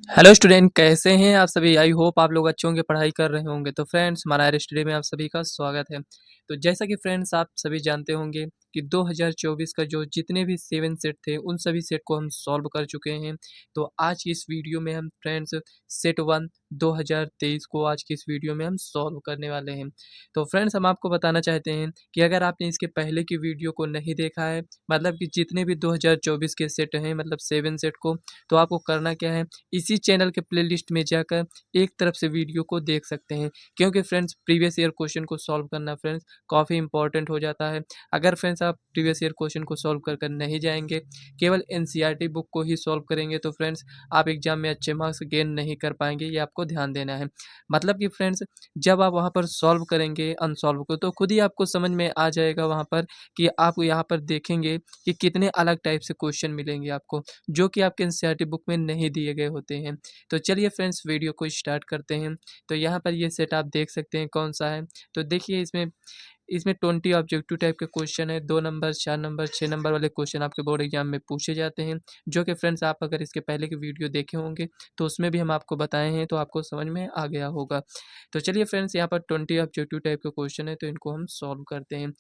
Hello student, कैसे हैं आप सभी। आई होप आप लोग अच्छे होंगे, पढ़ाई कर रहे होंगे। तो फ्रेंड्स, हमारा आर स्टडी में आप सभी का स्वागत है। तो जैसा कि फ्रेंड्स आप सभी जानते होंगे कि 2024 का जो जितने भी 7 सेट थे उन सभी सेट को हम सॉल्व कर चुके हैं। तो आज की इस वीडियो में हम फ्रेंड्स सेट 1 2023 को आज की इस वीडियो में हम सॉल्व करने वाले हैं। तो फ्रेंड्स, हम आपको बताना चाहते हैं कि अगर आपने इसके पहले की वीडियो को नहीं देखा है, मतलब कि जितने भी 2024 के सेट हैं, मतलब 7 सेट को, तो आपको करना क्या है, इसी चैनल के प्लेलिस्ट में जाकर एक तरफ से वीडियो को देख सकते हैं। क्योंकि फ्रेंड्स, प्रीवियस ईयर क्वेश्चन को सॉल्व करना फ्रेंड्स काफ़ी इंपॉर्टेंट हो जाता है। अगर फ्रेंड्स आप प्रीवियस ईयर क्वेश्चन को सॉल्व कर कर नहीं जाएंगे, केवल एनसीईआरटी बुक को ही सॉल्व करेंगे, तो फ्रेंड्स आप एग्जाम में अच्छे मार्क्स गेन नहीं कर पाएंगे। ये आपको ध्यान देना है। मतलब कि फ्रेंड्स, जब आप वहाँ पर सॉल्व करेंगे अनसॉल्व को, तो खुद ही आपको समझ में आ जाएगा वहाँ पर कि आप यहाँ पर देखेंगे कि कितने अलग टाइप से क्वेश्चन मिलेंगे आपको, जो कि आपके एनसीईआरटी बुक में नहीं दिए गए होते हैं। तो चलिए फ्रेंड्स, वीडियो को स्टार्ट करते हैं। तो यहाँ पर ये सेट आप देख सकते हैं कौन सा है। तो देखिए, इसमें इसमें 20 ऑब्जेक्टिव टाइप के क्वेश्चन है। 2 नंबर, 4 नंबर, 6 नंबर वाले क्वेश्चन आपके बोर्ड एग्जाम में पूछे जाते हैं, जो कि फ्रेंड्स आप अगर इसके पहले की वीडियो देखे होंगे तो उसमें भी हम आपको बताए हैं, तो आपको समझ में आ गया होगा। तो चलिए फ्रेंड्स, यहाँ पर 20 ऑब्जेक्टिव टाइप के क्वेश्चन है, तो इनको हम सॉल्व करते हैं।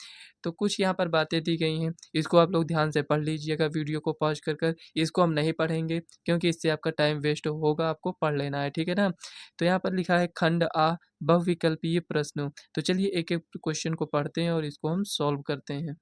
तो कुछ यहाँ पर बातें दी गई हैं, इसको आप लोग ध्यान से पढ़ लीजिएगा वीडियो को पॉज कर कर। इसको हम नहीं पढ़ेंगे क्योंकि इससे आपका टाइम वेस्ट होगा, आपको पढ़ लेना है, ठीक है ना। तो यहाँ पर लिखा है खंड आ बहुविकल्पीय प्रश्न। तो चलिए एक एक क्वेश्चन को पढ़ते हैं और इसको हम सॉल्व करते हैं।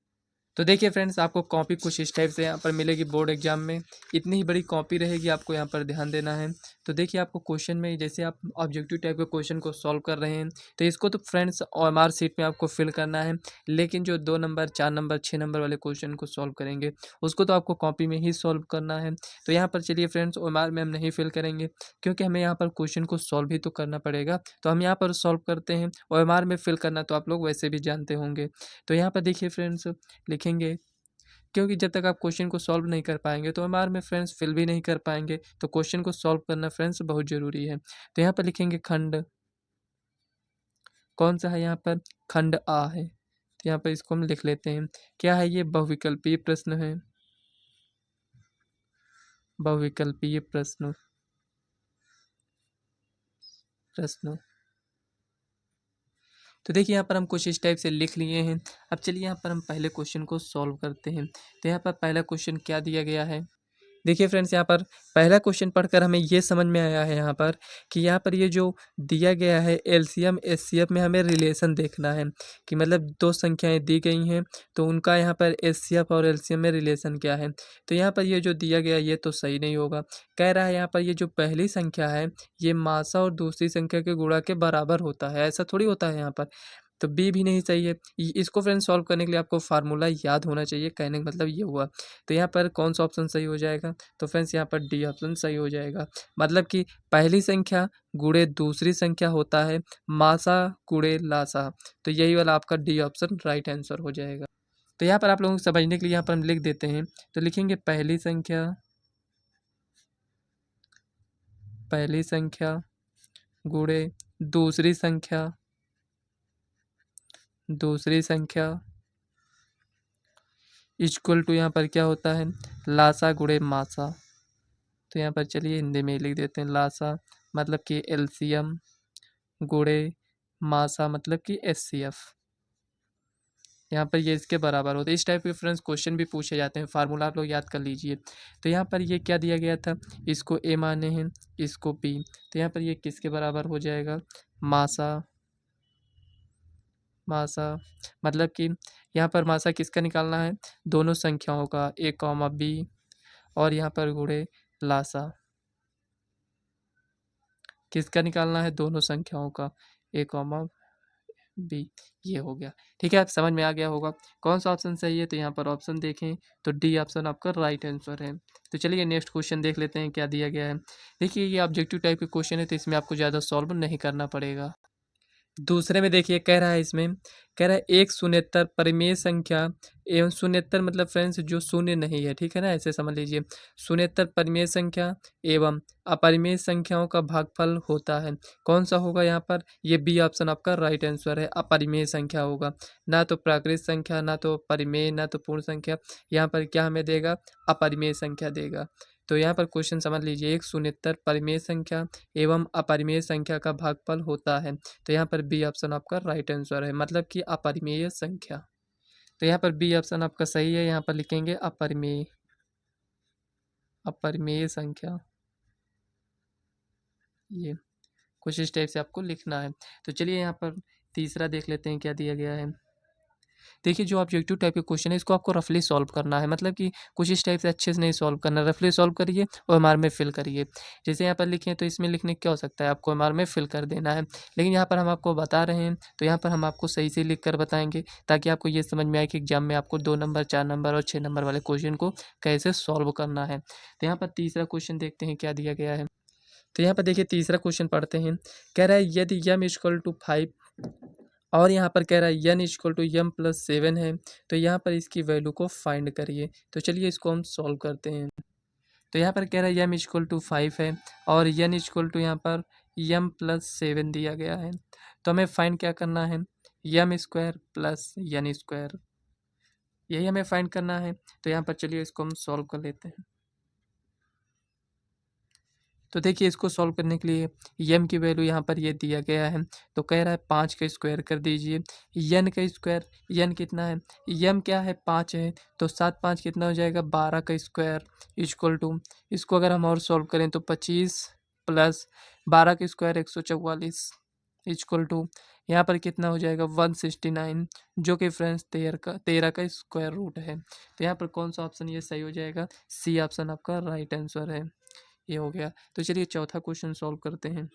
तो देखिए फ्रेंड्स, आपको कॉपी कुछ इस टाइप से यहाँ पर मिलेगी बोर्ड एग्जाम में। इतनी ही बड़ी कॉपी रहेगी, आपको यहाँ पर ध्यान देना है। तो देखिए, आपको क्वेश्चन में जैसे आप ऑब्जेक्टिव टाइप के क्वेश्चन को सॉल्व कर रहे हैं, तो इसको तो फ्रेंड्स ओएमआर शीट में आपको फिल करना है। लेकिन जो 2 नंबर, 4 नंबर, 6 नंबर वाले क्वेश्चन को सॉल्व करेंगे, उसको तो आपको कॉपी में ही सॉल्व करना है। तो यहाँ पर चलिए फ्रेंड्स, ओएमआर में हम नहीं फिल करेंगे क्योंकि हमें यहाँ पर क्वेश्चन को सॉल्व भी तो करना पड़ेगा। तो हम यहाँ पर सॉल्व करते हैं। ओएमआर में फिल करना तो आप लोग वैसे भी जानते होंगे। तो यहाँ पर देखिए फ्रेंड्स, लिखेंगे, क्योंकि जब तक आप क्वेश्चन को सॉल्व नहीं कर पाएंगे तो ओएमआर में फ्रेंड्स फिल भी नहीं कर पाएंगे। तो क्वेश्चन को सॉल्व करना फ्रेंड्स बहुत ज़रूरी है। तो यहाँ पर लिखेंगे खंड, कौन सा है यहाँ पर, खंड आ है। तो यहाँ पर इसको हम लिख लेते हैं। क्या है ये, बहुविकल्पीय प्रश्न है। बहुविकल्पीय प्रश्न प्रश्न तो देखिए, यहाँ पर हम कुछ इस टाइप से लिख लिए हैं। अब चलिए यहाँ पर हम पहले क्वेश्चन को सॉल्व करते हैं। तो यहाँ पर पहला क्वेश्चन क्या दिया गया है। देखिए फ्रेंड्स, यहाँ पर पहला क्वेश्चन पढ़कर हमें ये समझ में आया है यहाँ पर कि यहाँ पर ये जो दिया गया है एलसीएम एचसीएफ में हमें रिलेशन देखना है कि मतलब दो संख्याएं दी गई हैं, तो उनका यहाँ पर एचसीएफ और एलसीएम में रिलेशन क्या है। तो यहाँ पर ये जो दिया गया ये तो सही नहीं होगा। कह रहा है यहाँ पर ये जो पहली संख्या है ये मासा और दूसरी संख्या के गुणा के बराबर होता है, ऐसा थोड़ी होता है यहाँ पर। तो बी भी नहीं सही है। इसको फ्रेंड्स सॉल्व करने के लिए आपको फार्मूला याद होना चाहिए, कहने का मतलब ये हुआ। तो यहाँ पर कौन सा ऑप्शन सही हो जाएगा, तो फ्रेंड्स यहाँ पर डी ऑप्शन सही हो जाएगा। मतलब कि पहली संख्या गुणे दूसरी संख्या होता है मासा गुणे लासा। तो यही वाला आपका डी ऑप्शन राइट आंसर हो जाएगा। तो यहाँ पर आप लोगों को समझने के लिए यहाँ पर हम लिख देते हैं। तो लिखेंगे पहली संख्या गुणे दूसरी संख्या इक्वल टू यहाँ पर क्या होता है, लासा गुणे मासा। तो यहाँ पर चलिए हिंदी में ही लिख देते हैं। लासा मतलब कि एलसीएम गुणे मासा मतलब कि एचसीएफ। यहाँ पर ये इसके बराबर होता है। इस टाइप के फ्रेंड्स क्वेश्चन भी पूछे जाते हैं, फार्मूला आप लोग याद कर लीजिए। तो यहाँ पर ये क्या दिया गया था, इसको ए माने हैं, इसको बी। तो यहाँ पर ये किसके बराबर हो जाएगा, मासा। मासा मतलब कि यहाँ पर मासा किसका निकालना है, दोनों संख्याओं का, ए कॉमा बी, और यहाँ पर गुणे लासा किसका निकालना है, दोनों संख्याओं का, ए कॉमा बी। ये हो गया। ठीक है, आप समझ में आ गया होगा कौन सा ऑप्शन सही है। तो यहाँ पर ऑप्शन देखें तो डी ऑप्शन आपका राइट आंसर है। तो चलिए नेक्स्ट क्वेश्चन देख लेते हैं क्या दिया गया है। देखिए, ये ऑब्जेक्टिव टाइप के क्वेश्चन है, तो इसमें आपको ज़्यादा सॉल्व नहीं करना पड़ेगा। दूसरे में देखिए, कह रहा है इसमें, कह रहा है एक शून्येतर परिमेय संख्या एवं शून्येतर मतलब फ्रेंड्स जो शून्य नहीं है, ठीक है ना, ऐसे समझ लीजिए। शून्येतर परिमेय संख्या एवं अपरिमेय संख्याओं का भागफल होता है। कौन सा होगा यहाँ पर, ये बी ऑप्शन आपका राइट आंसर है, अपरिमेय संख्या होगा। ना तो प्राकृत संख्या, ना तो परिमेय, ना तो पूर्ण संख्या। यहाँ पर क्या हमें देगा, अपरिमेय संख्या देगा। तो यहाँ पर क्वेश्चन समझ लीजिए, एक शून्येतर परिमेय संख्या एवं अपरिमेय संख्या का भागफल होता है। तो यहाँ पर बी ऑप्शन आपका राइट आंसर है, मतलब कि अपरिमेय संख्या। तो यहाँ पर बी ऑप्शन आपका सही है, यहाँ पर लिखेंगे अपरिमेय, अपरिमेय संख्या। ये कुछ इस टाइप से आपको लिखना है। तो चलिए यहाँ पर तीसरा देख लेते हैं क्या दिया गया है। देखिए, जो ऑब्जेक्टिव टाइप के क्वेश्चन है इसको आपको रफली सॉल्व करना है, मतलब कि कुछ इस टाइप से अच्छे से नहीं सॉल्व करना, रफली सॉल्व करिए और एमआर में फिल करिए। जैसे यहाँ पर लिखे तो इसमें लिखने क्या हो सकता है, आपको एमआर में फिल कर देना है, लेकिन यहाँ पर हम आपको बता रहे हैं तो यहाँ पर हम आपको सही से लिख कर बताएंगे, ताकि आपको ये समझ में आए कि एग्जाम में आपको 2 नंबर, 4 नंबर और 6 नंबर वाले क्वेश्चन को कैसे सॉल्व करना है। तो यहाँ पर तीसरा क्वेश्चन देखते हैं क्या दिया गया है। तो यहाँ पर देखिए तीसरा क्वेश्चन पढ़ते हैं। कह रहा है यदि यम इक्वल टू 5 और यहाँ पर कह रहा है n equal to M plus 7 है, तो यहाँ पर इसकी वैल्यू को फाइंड करिए। तो चलिए इसको हम सॉल्व करते हैं। तो यहाँ पर कह रहा है यम इक्वल टू 5 है और n इक्वल टू यहाँ पर यम प्लस 7 दिया गया है। तो हमें फाइंड क्या करना है, यम स्क्वायर प्लस n स्क्वायर, यही हमें फाइंड करना है। तो यहाँ पर चलिए इसको हम सॉल्व कर लेते हैं। तो देखिए इसको सॉल्व करने के लिए यम की वैल्यू यहाँ पर ये दिया गया है, तो कह रहा है 5 का स्क्वायर कर दीजिए। यन का स्क्वायर, यन कितना है, यम क्या है 5 है, तो 7 5 कितना हो जाएगा 12 का स्क्वायर इक्वल टू, इसको अगर हम और सॉल्व करें तो 25 प्लस 12 का स्क्वायर 144 इक्वल टू, यहाँ पर कितना हो जाएगा 169, जो कि फ्रेंड्स 13 का स्क्वायर रूट है। तो यहाँ पर कौन सा ऑप्शन ये सही हो जाएगा, सी ऑप्शन आपका राइट आंसर है। ये हो गया। तो चलिए चौथा क्वेश्चन सॉल्व करते हैं।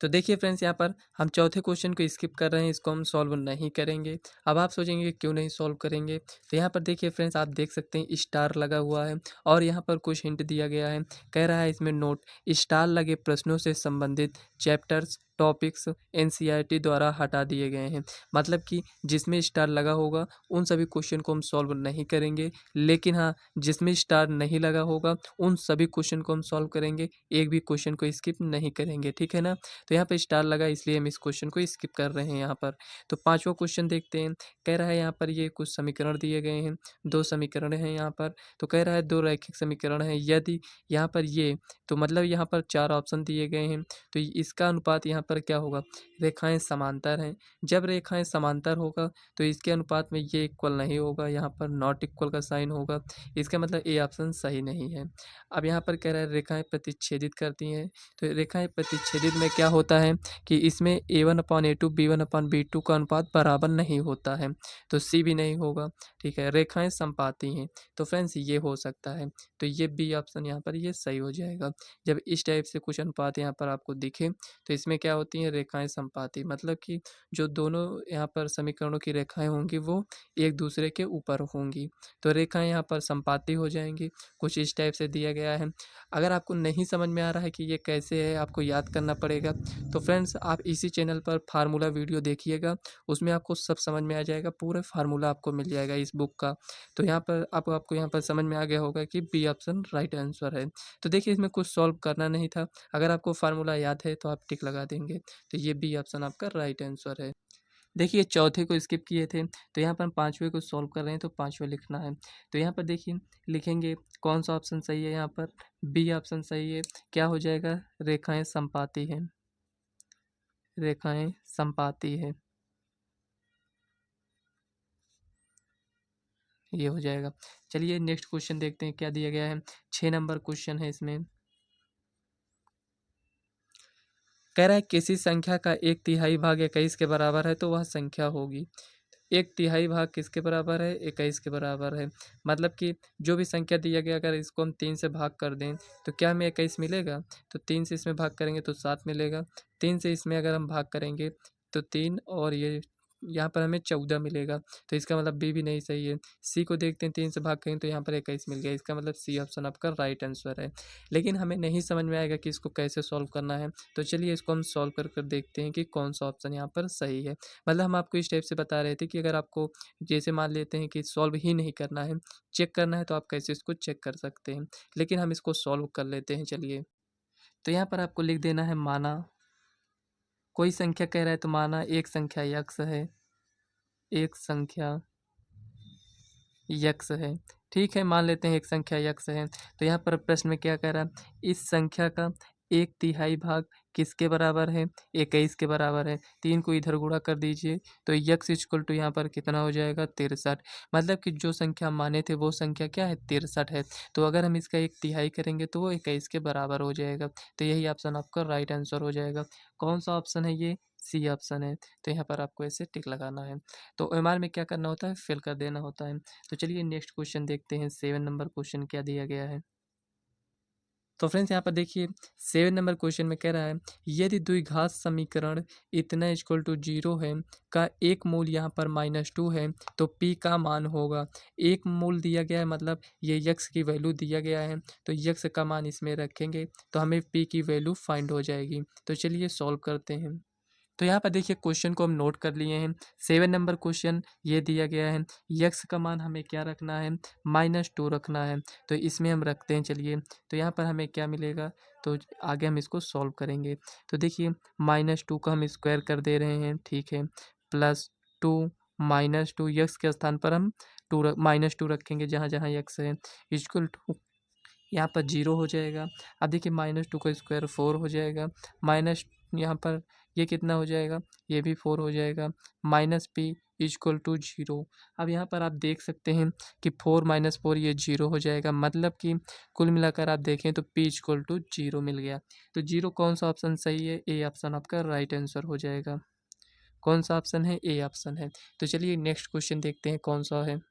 तो देखिए फ्रेंड्स, यहाँ पर हम चौथे क्वेश्चन को स्किप कर रहे हैं, इसको हम सॉल्व नहीं करेंगे। अब आप सोचेंगे क्यों नहीं सॉल्व करेंगे, तो यहाँ पर देखिए फ्रेंड्स, आप देख सकते हैं स्टार लगा हुआ है और यहाँ पर कुछ हिंट दिया गया है। कह रहा है इसमें नोट, स्टार लगे प्रश्नों से संबंधित चैप्टर्स टॉपिक्स एनसीईआरटी द्वारा हटा दिए गए हैं। मतलब कि जिसमें स्टार लगा होगा उन सभी क्वेश्चन को हम सॉल्व नहीं करेंगे, लेकिन हाँ, जिसमें स्टार नहीं लगा होगा उन सभी क्वेश्चन को हम सॉल्व करेंगे, एक भी क्वेश्चन को स्किप नहीं करेंगे, ठीक है ना। तो यहाँ पे स्टार लगा इसलिए हम इस क्वेश्चन को स्किप कर रहे हैं यहाँ पर। तो पांचवा क्वेश्चन देखते हैं। कह रहा है यहाँ पर ये कुछ समीकरण दिए गए हैं, 2 समीकरण हैं यहाँ पर। तो कह रहा है 2 रैखिक समीकरण है, यदि यहाँ पर ये, तो मतलब यहाँ पर 4 ऑप्शन दिए गए हैं, तो इसका अनुपात यहाँ पर क्या होगा, रेखाएं समांतर हैं। जब रेखाएं समांतर होगा तो इसके अनुपात में ये इक्वल नहीं होगा, यहाँ पर नॉट इक्वल का साइन होगा। इसका मतलब ए ऑप्शन सही नहीं है। अब यहाँ पर कह रहा है रेखाएं प्रतिच्छेदित करती हैं, तो रेखाएं प्रतिच्छेदित में क्या होता है कि इसमें a1/a2 b1/b2 का अनुपात बराबर नहीं होता है, तो सी भी नहीं होगा, ठीक है। रेखाएं समपाती हैं, तो फ्रेंड्स ये हो सकता है, तो ये बी ऑप्शन यहाँ पर ये सही हो जाएगा। जब इस टाइप से कुछ अनुपात यहाँ पर आपको दिखे तो इसमें क्या होती हैं, रेखाएं समपाती, मतलब कि जो दोनों यहाँ पर समीकरणों की रेखाएं होंगी वो एक दूसरे के ऊपर होंगी, तो रेखाएं यहाँ पर समपाती हो जाएंगी। कुछ इस टाइप से दिया गया है। अगर आपको नहीं समझ में आ रहा है कि ये कैसे है, आपको याद करना पड़ेगा, तो फ्रेंड्स आप इसी चैनल पर फार्मूला वीडियो देखिएगा, उसमें आपको सब समझ में आ जाएगा, पूरा फार्मूला आपको मिल जाएगा इस बुक का। तो यहाँ पर आपको यहाँ पर समझ में आ गया होगा कि बी ऑप्शन राइट आंसर है। तो देखिए इसमें कुछ सॉल्व करना नहीं था, अगर आपको फार्मूला याद है तो आप टिक लगा देंगे, तो ये बी ऑप्शन आपका राइट आंसर है। देखिए चौथे को स्किप किए थे, तो यहाँ पर हम पाँचवें को सॉल्व कर रहे हैं, तो पाँचवें लिखना है। तो यहाँ पर देखिए लिखेंगे कौन सा ऑप्शन सही है, यहाँ पर बी ऑप्शन सही है। क्या हो जाएगा, रेखाएं समपाती हैं, रेखाएं समपाती है, ये हो जाएगा। चलिए नेक्स्ट क्वेश्चन देखते हैं क्या दिया गया है। 6 नंबर क्वेश्चन है इसमें। कह रहा है किसी संख्या का 1/3 भाग 21 के बराबर है तो वह संख्या होगी। 1/3 भाग किसके बराबर है, 21 के बराबर है। मतलब कि जो भी संख्या दिया गया अगर इसको हम 3 से भाग कर दें तो क्या हमें 21 मिलेगा, तो 3 से इसमें भाग करेंगे तो 7 मिलेगा। 3 से इसमें अगर हम भाग करेंगे तो 3 और ये यहाँ पर हमें 14 मिलेगा, तो इसका मतलब बी भी नहीं सही है। सी को देखते हैं, 3 से भाग करें तो यहाँ पर 21 मिल गया, इसका मतलब सी ऑप्शन आपका राइट आंसर है। लेकिन हमें नहीं समझ में आएगा कि इसको कैसे सॉल्व करना है, तो चलिए इसको हम सॉल्व कर कर देखते हैं कि कौन सा ऑप्शन यहाँ पर सही है। मतलब हम आपको इस टाइप से बता रहे थे कि अगर आपको जैसे मान लेते हैं कि सॉल्व ही नहीं करना है, चेक करना है, तो आप कैसे इसको चेक कर सकते हैं, लेकिन हम इसको सॉल्व कर लेते हैं। चलिए तो यहाँ पर आपको लिख देना है माना, कोई संख्या कह रहा है तो माना एक संख्या यक्स है, एक संख्या यक्स है। ठीक है, मान लेते हैं एक संख्या यक्स है। तो यहाँ पर प्रश्न में क्या कह रहा है, इस संख्या का 1/3 भाग किसके बराबर है, 21 के बराबर है। 3 को इधर गुणा कर दीजिए तो यक्स इक्वल टू यहाँ पर कितना हो जाएगा, 63। मतलब कि जो संख्या माने थे वो संख्या क्या है, 63 है। तो अगर हम इसका 1/3 करेंगे तो वो 21 के बराबर हो जाएगा। तो यही ऑप्शन आपका राइट आंसर हो जाएगा। कौन सा ऑप्शन है ये, सी ऑप्शन है। तो यहाँ पर आपको ऐसे टिक लगाना है। तो ओएमआर में क्या करना होता है, फिल कर देना होता है। तो चलिए नेक्स्ट क्वेश्चन देखते हैं। 7 नंबर क्वेश्चन क्या दिया गया है। तो फ्रेंड्स यहाँ पर देखिए 7 नंबर क्वेश्चन में कह रहा है, यदि द्विघात समीकरण इतना इक्वल टू 0 है का एक मूल यहाँ पर -2 है तो p का मान होगा। एक मूल दिया गया है, मतलब ये यक्स की वैल्यू दिया गया है, तो यक्स का मान इसमें रखेंगे तो हमें p की वैल्यू फाइंड हो जाएगी। तो चलिए सॉल्व करते हैं। तो यहाँ पर देखिए क्वेश्चन को हम नोट कर लिए हैं। 7 नंबर क्वेश्चन ये दिया गया है, यक्स का मान हमें क्या रखना है, -2 रखना है। तो इसमें हम रखते हैं चलिए। तो यहाँ पर हमें क्या मिलेगा, तो आगे हम इसको सॉल्व करेंगे। तो देखिए -2 का हम स्क्वायर कर दे रहे हैं, ठीक है, +2 -2 यक्स के स्थान पर हम -2 रखेंगे जहाँ जहाँ यक्स है, इक्वल टू यहाँ पर 0 हो जाएगा। अब देखिए -2 का स्क्वायर 4 हो जाएगा, माइनस यहाँ पर ये कितना हो जाएगा, ये भी 4 हो जाएगा, -p इक्वल टू 0। अब यहाँ पर आप देख सकते हैं कि 4 - 4 ये 0 हो जाएगा, मतलब कि कुल मिलाकर आप देखें तो p इक्वल टू 0 मिल गया। तो 0 कौन सा ऑप्शन सही है, ए ऑप्शन आपका राइट आंसर हो जाएगा। कौन सा ऑप्शन है, ए ऑप्शन है। तो चलिए नेक्स्ट क्वेश्चन देखते हैं कौन सा है।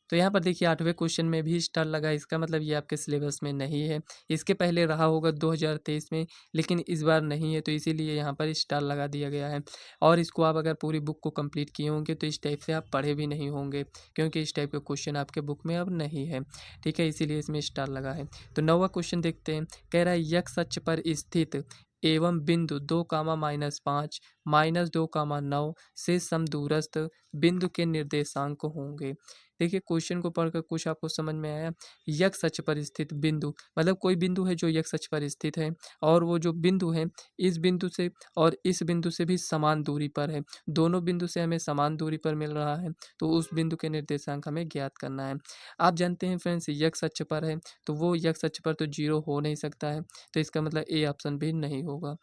तो यहाँ पर देखिए 8वें क्वेश्चन में भी स्टार लगा, इसका मतलब ये आपके सिलेबस में नहीं है। इसके पहले रहा होगा 2023 में, लेकिन इस बार नहीं है, तो इसीलिए यहाँ पर स्टार लगा दिया गया है। और इसको आप अगर पूरी बुक को कंप्लीट किए होंगे तो इस टाइप से आप पढ़े भी नहीं होंगे, क्योंकि इस टाइप के क्वेश्चन आपके बुक में अब नहीं है। ठीक है, इसीलिए इसमें स्टार लगा है। तो 9वां क्वेश्चन देखते हैं। कह रहा है यक्स अक्ष पर स्थित एवं बिंदु 2, -5 -2, 9 से समदूरस्थ बिंदु के निर्देशांक होंगे। देखिए क्वेश्चन को पढ़कर कुछ आपको समझ में आया। यक्स अक्ष पर स्थित बिंदु, मतलब कोई बिंदु है जो यक्स अक्ष पर स्थित है, और वो जो बिंदु है इस बिंदु से और इस बिंदु से भी समान दूरी पर है। दोनों बिंदु से हमें समान दूरी पर मिल रहा है, तो उस बिंदु के निर्देशांक हमें ज्ञात करना है। आप जानते हैं फ्रेंड्स, यक्स अक्ष पर है तो वो यक्स अक्ष पर तो 0 हो नहीं सकता है, तो इसका मतलब ए ऑप्शन भी नहीं होगा।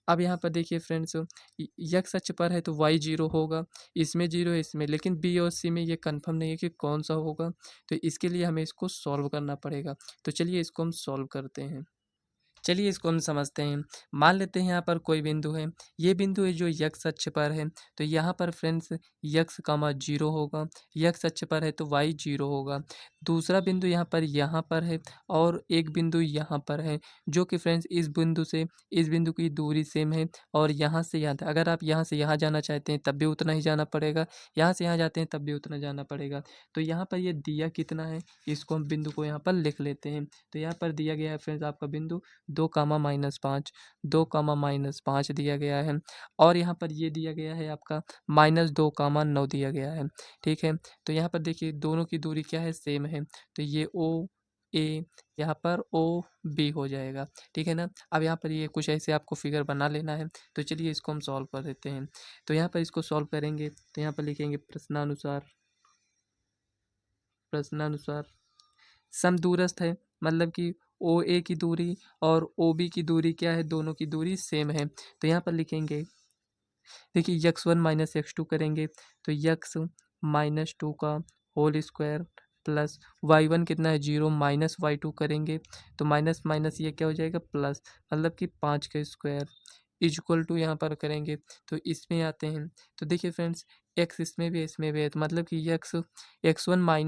अब यहाँ पर देखिए फ्रेंड्स, यक्स अक्ष पर है तो वाई 0 होगा, इसमें 0 है इसमें, लेकिन बी और सी में ये कंफर्म नहीं है कि कौन सा होगा, तो इसके लिए हमें इसको सॉल्व करना पड़ेगा। तो चलिए इसको हम सॉल्व करते हैं। चलिए इसको हम समझते हैं। मान लेते हैं यहाँ पर कोई बिंदु है, ये बिंदु है जो यक्स अक्ष पर है, तो यहाँ पर फ्रेंड्स यक्स कामा 0 होगा, यक्स अक्ष पर है तो वाई 0 होगा। दूसरा बिंदु यहाँ पर है, और एक बिंदु यहाँ पर है, जो कि फ्रेंड्स इस बिंदु से इस बिंदु की दूरी सेम है, और यहाँ से यहाँ तक, अगर आप यहाँ से यहाँ जाना चाहते हैं तब भी उतना ही जाना पड़ेगा, यहाँ से यहाँ जाते हैं तब भी उतना जाना पड़ेगा। तो यहाँ पर ये दिया कितना है, इसको हम बिंदु को यहाँ पर लिख लेते हैं। तो यहाँ पर दिया गया है फ्रेंड्स आपका बिंदु 2, -5 दिया गया है, और यहाँ पर ये दिया गया है आपका -2, 9 दिया गया है। ठीक है, तो यहाँ पर देखिए दोनों की दूरी क्या है, सेम है, तो ये ओ ए, यहाँ पर ओ बी हो जाएगा। ठीक है ना। अब यहाँ पर ये कुछ ऐसे आपको फिगर बना लेना है। तो चलिए इसको हम सॉल्व कर देते हैं। तो यहाँ पर इसको सॉल्व करेंगे तो यहाँ पर लिखेंगे प्रश्नानुसार समदूरस्थ है, मतलब कि ओ ए की दूरी और ओ बी की दूरी क्या है, दोनों की दूरी सेम है। तो यहाँ पर लिखेंगे, देखिए x1 - x2 करेंगे तो x-2 का होल स्क्वायर प्लस y1 कितना है 0 -y2 करेंगे तो माइनस माइनस ये क्या हो जाएगा प्लस, मतलब कि 5 का स्क्वायर इक्वल टू यहाँ पर करेंगे तो इसमें आते हैं। तो देखिए फ्रेंड्स, एक्स इसमें भी है इसमें भी है, तो मतलब कि x1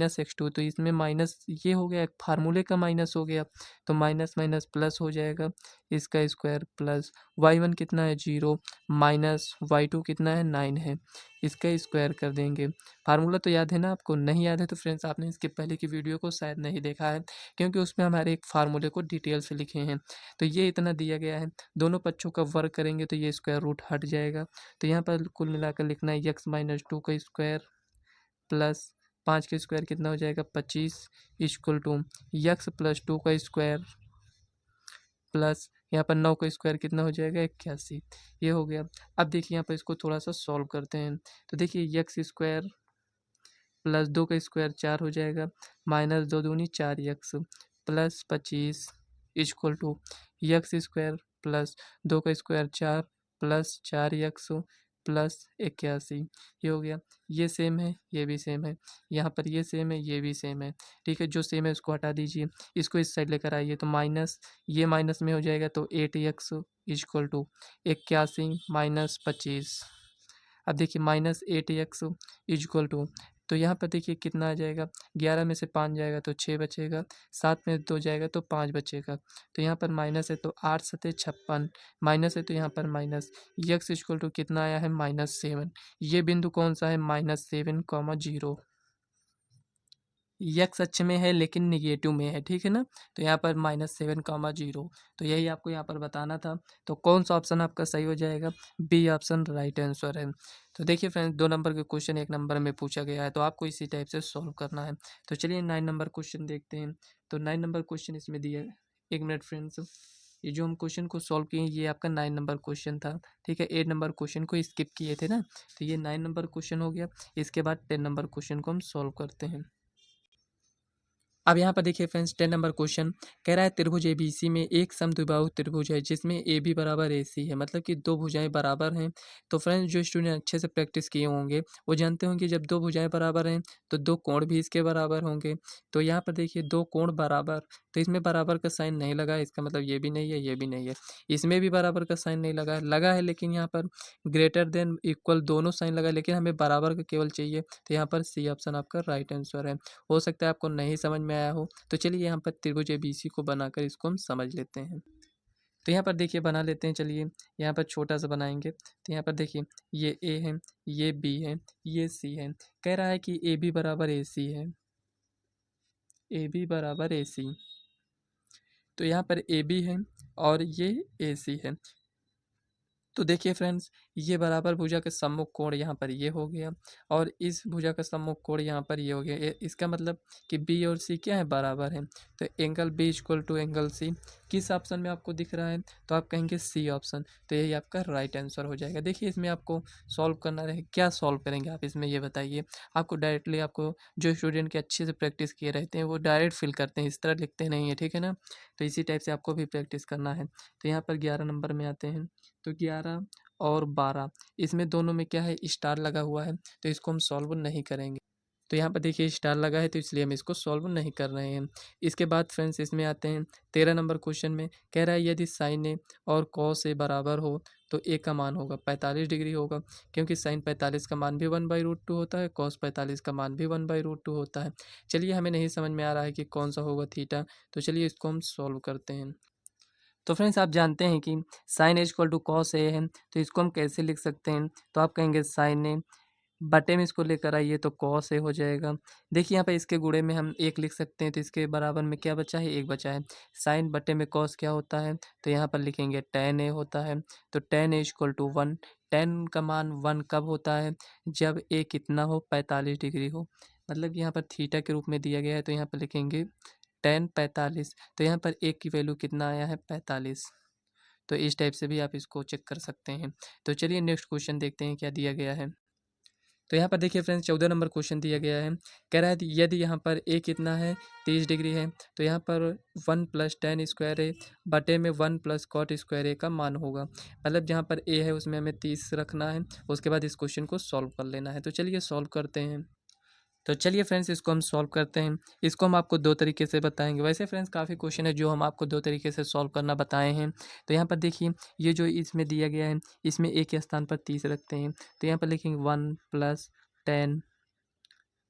- x2, तो इसमें माइनस ये हो गया, फार्मूले का माइनस हो गया, तो माइनस माइनस प्लस हो जाएगा, इसका स्क्वायर प्लस y1 कितना है 0 -y2 कितना है 9 है, इसका स्क्वायर कर देंगे। फार्मूला तो याद है ना आपको, नहीं याद है तो फ्रेंड्स आपने इसके पहले की वीडियो को शायद नहीं देखा है, क्योंकि उसमें हमारे एक फार्मूले को डिटेल से लिखे हैं। तो ये इतना दिया गया है, दोनों पक्षों का वर्ग करेंगे तो ये स्क्वायर रूट हट जाएगा। तो यहाँ पर कुल मिलाकर लिखना है x-2 का स्क्वायर प्लस 5 का स्क्वायर कितना हो जाएगा 25 इक्वल टू x+2 का स्क्वायर प्लस यहाँ पर 9 का स्क्वायर कितना हो जाएगा 81। ये हो गया। अब देखिए यहाँ पर इसको थोड़ा सा सॉल्व करते हैं। तो देखिए प्लस 2 का स्क्वायर 4 हो जाएगा, माइनस 2 दूनी 4x plus 25 equal to X square plus 2 का स्क्वायर 4 प्लस 4x प्लस 81। ये हो गया। ये सेम है, ये भी सेम है, यहाँ पर ये सेम है, ये भी सेम है। ठीक है, जो सेम है उसको हटा दीजिए, इसको इस साइड लेकर आइए तो माइनस, ये माइनस में हो जाएगा तो 8x इक्वल टू 81 माइनस 25। अब देखिए माइनस 8x इक्वल टू, तो यहाँ पर देखिए कितना आ जाएगा, 11 में से 5 जाएगा तो 6 बचेगा, 7 में 2 जाएगा तो 5 बचेगा। तो यहाँ पर माइनस है तो 8 सते 56, माइनस है तो यहाँ पर माइनस, यक्स इक्वल टू कितना आया है -7। ये बिंदु कौन सा है, -7, 0। यक्स अक्ष में है लेकिन निगेटिव में है, ठीक है ना। तो यहाँ पर -7, 0। तो यही आपको यहाँ पर बताना था। तो कौन सा ऑप्शन आपका सही हो जाएगा, बी ऑप्शन राइट आंसर है। तो देखिए फ्रेंड्स, 2 नंबर के क्वेश्चन 1 नंबर में पूछा गया है, तो आपको इसी टाइप से सॉल्व करना है। तो चलिए 9 नंबर क्वेश्चन देखते हैं। तो 9 नंबर क्वेश्चन इसमें दिया है, 1 मिनट फ्रेंड्स, ये जो हम क्वेश्चन को सॉल्व किए ये आपका 9 नंबर क्वेश्चन था, ठीक है। 8 नंबर क्वेश्चन को स्किप किए थे ना, तो ये 9 नंबर क्वेश्चन हो गया। इसके बाद 10 नंबर क्वेश्चन को हम सॉल्व करते हैं। अब यहाँ पर देखिए फ्रेंड्स, 10 नंबर क्वेश्चन कह रहा है त्रिभुज एबीसी में एक समद्विबाहु त्रिभुज है जिसमें ए बी बराबर ए सी है, मतलब कि 2 भुजाएं बराबर हैं। तो फ्रेंड्स, जो स्टूडेंट अच्छे से प्रैक्टिस किए होंगे वो जानते होंगे जब 2 भुजाएं बराबर हैं तो 2 कोण भी इसके बराबर होंगे। तो यहाँ पर देखिए 2 कोण बराबर, तो इसमें बराबर का साइन नहीं लगा है, इसका मतलब ये भी नहीं है, ये भी नहीं है। इसमें भी बराबर का साइन नहीं लगा है लेकिन यहाँ पर ग्रेटर देन इक्वल दोनों साइन लगा है, लेकिन हमें बराबर का केवल चाहिए। तो यहाँ पर सी ऑप्शन आपका राइट आंसर है। हो सकता है आपको नहीं समझ में आया हो, तो चलिए यहाँ पर त्रिभुज एबीसी को बनाकर इसको हम समझ लेते हैं। तो यहाँ पर देखिए बना लेते हैं, चलिए यहाँ पर छोटा सा बनाएंगे। तो यहाँ पर देखिए ये ए है, ये बी है, ये सी है। कह रहा है कि ए बी बराबर ए सी है, ए बी बराबर ए सी। तो यहाँ पर ए बी है और ये ए सी है। तो देखिए फ्रेंड्स, ये बराबर भुजा के सम्मुख कोण यहाँ पर ये हो गया और इस भुजा का सम्मुख कोण यहाँ पर ये हो गया। इसका मतलब कि बी और सी क्या है, बराबर है। तो angle B equal to angle C किस ऑप्शन में आपको दिख रहा है, तो आप कहेंगे सी ऑप्शन। तो यही आपका राइट आंसर हो जाएगा। देखिए इसमें आपको सॉल्व करना रहे, क्या सॉल्व करेंगे आप इसमें ये बताइए। आपको डायरेक्टली, आपको जो स्टूडेंट के अच्छे से प्रैक्टिस किए रहते हैं वो डायरेक्ट फिल करते हैं, इस तरह लिखते नहीं है, ठीक है ना। तो इसी टाइप से आपको भी प्रैक्टिस करना है। तो यहाँ पर 11 नंबर में आते हैं। तो 11 और 12 इसमें दोनों में क्या है, स्टार लगा हुआ है, तो इसको हम सॉल्व नहीं करेंगे। तो यहाँ पर देखिए स्टार लगा है तो इसलिए हम इसको सॉल्व नहीं कर रहे हैं। इसके बाद फ्रेंड्स इसमें आते हैं 13 नंबर क्वेश्चन में। कह रहा है यदि साइन ए और कॉस ए बराबर हो तो ए का मान होगा 45 डिग्री होगा, क्योंकि साइन 45 का मान भी 1/√2 होता है, कॉस 45 का मान भी 1/√2 होता है। चलिए हमें नहीं समझ में आ रहा है कि कौन सा होगा थीटा, तो चलिए इसको हम सॉल्व करते हैं। तो फ्रेंड्स, आप जानते हैं कि sine A equal to cos A है, तो इसको हम कैसे लिख सकते हैं। तो आप कहेंगे साइन ए बटे में इसको लेकर आइए तो कॉस ए हो जाएगा। देखिए यहाँ पे इसके गुणे में हम 1 लिख सकते हैं, तो इसके बराबर में क्या बचा है, 1 बचा है। साइन बटे में कॉस क्या होता है, तो यहाँ पर लिखेंगे टेन ए होता है। तो tan A equal to 1, tan का मान 1 कब होता है, जब ए कितना हो, 45 डिग्री हो। मतलब यहाँ पर थीटा के रूप में दिया गया है, तो यहाँ पर लिखेंगे टेन 45। तो यहाँ पर एक की वैल्यू कितना आया है, 45। तो इस टाइप से भी आप इसको चेक कर सकते हैं। तो चलिए नेक्स्ट क्वेश्चन देखते हैं क्या दिया गया है। तो यहाँ पर देखिए फ्रेंड्स, 14 नंबर क्वेश्चन दिया गया है। कह रहा है यदि यहाँ पर ए कितना है, 30 डिग्री है, तो यहाँ पर 1 + tan स्क्वायर ए बटे में 1 + cot स्क्वायर ए का मान होगा। मतलब जहाँ पर ए है उसमें हमें 30 रखना है, उसके बाद इस क्वेश्चन को सॉल्व कर लेना है। तो चलिए सॉल्व करते हैं। तो चलिए फ्रेंड्स, इसको हम सॉल्व करते हैं। इसको हम आपको 2 तरीके से बताएँगे। वैसे फ्रेंड्स काफ़ी क्वेश्चन है जो हम आपको 2 तरीके से सॉल्व करना बताए हैं। तो यहाँ पर देखिए ये जो इसमें दिया गया है, इसमें ए के स्थान पर 30 रखते हैं। तो यहाँ पर लिखेंगे 1 + tan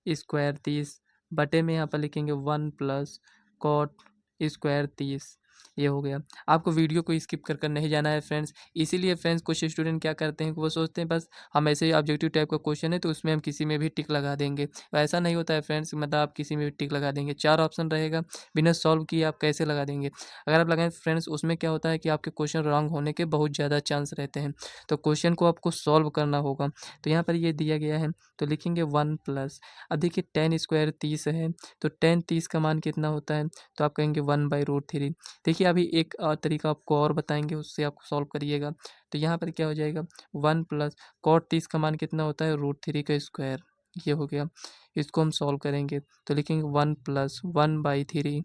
स्क्वायर 30 बटे में यहाँ पर लिखेंगे 1 + cot स्क्वायर 30। ये हो गया। आपको वीडियो को स्किप कर नहीं जाना है फ्रेंड्स। इसीलिए फ्रेंड्स कुछ स्टूडेंट क्या करते हैं कि वो सोचते हैं बस हम ऐसे ही ऑब्जेक्टिव टाइप का क्वेश्चन है तो उसमें हम किसी में भी टिक लगा देंगे। ऐसा नहीं होता है फ्रेंड्स, मतलब आप किसी में भी टिक लगा देंगे। 4 ऑप्शन रहेगा, बिना सॉल्व किए आप कैसे लगा देंगे। अगर आप लगाएं फ्रेंड्स, उसमें क्या होता है कि आपके क्वेश्चन रॉन्ग होने के बहुत ज़्यादा चांस रहते हैं। तो क्वेश्चन को आपको सॉल्व करना होगा। तो यहाँ पर ये दिया गया है, तो लिखेंगे 1 +, अब देखिए tan स्क्वायर 30 है, तो tan 30 का मान कितना होता है, तो आप कहेंगे 1/√3। देखिए अभी एक तरीका आपको और बताएंगे, उससे आप सॉल्व करिएगा। तो यहाँ पर क्या हो जाएगा, 1 + cot 30 का मान कितना होता है, √3 का स्क्वायर। ये हो गया। इसको हम सॉल्व करेंगे तो लिखेंगे 1+1/3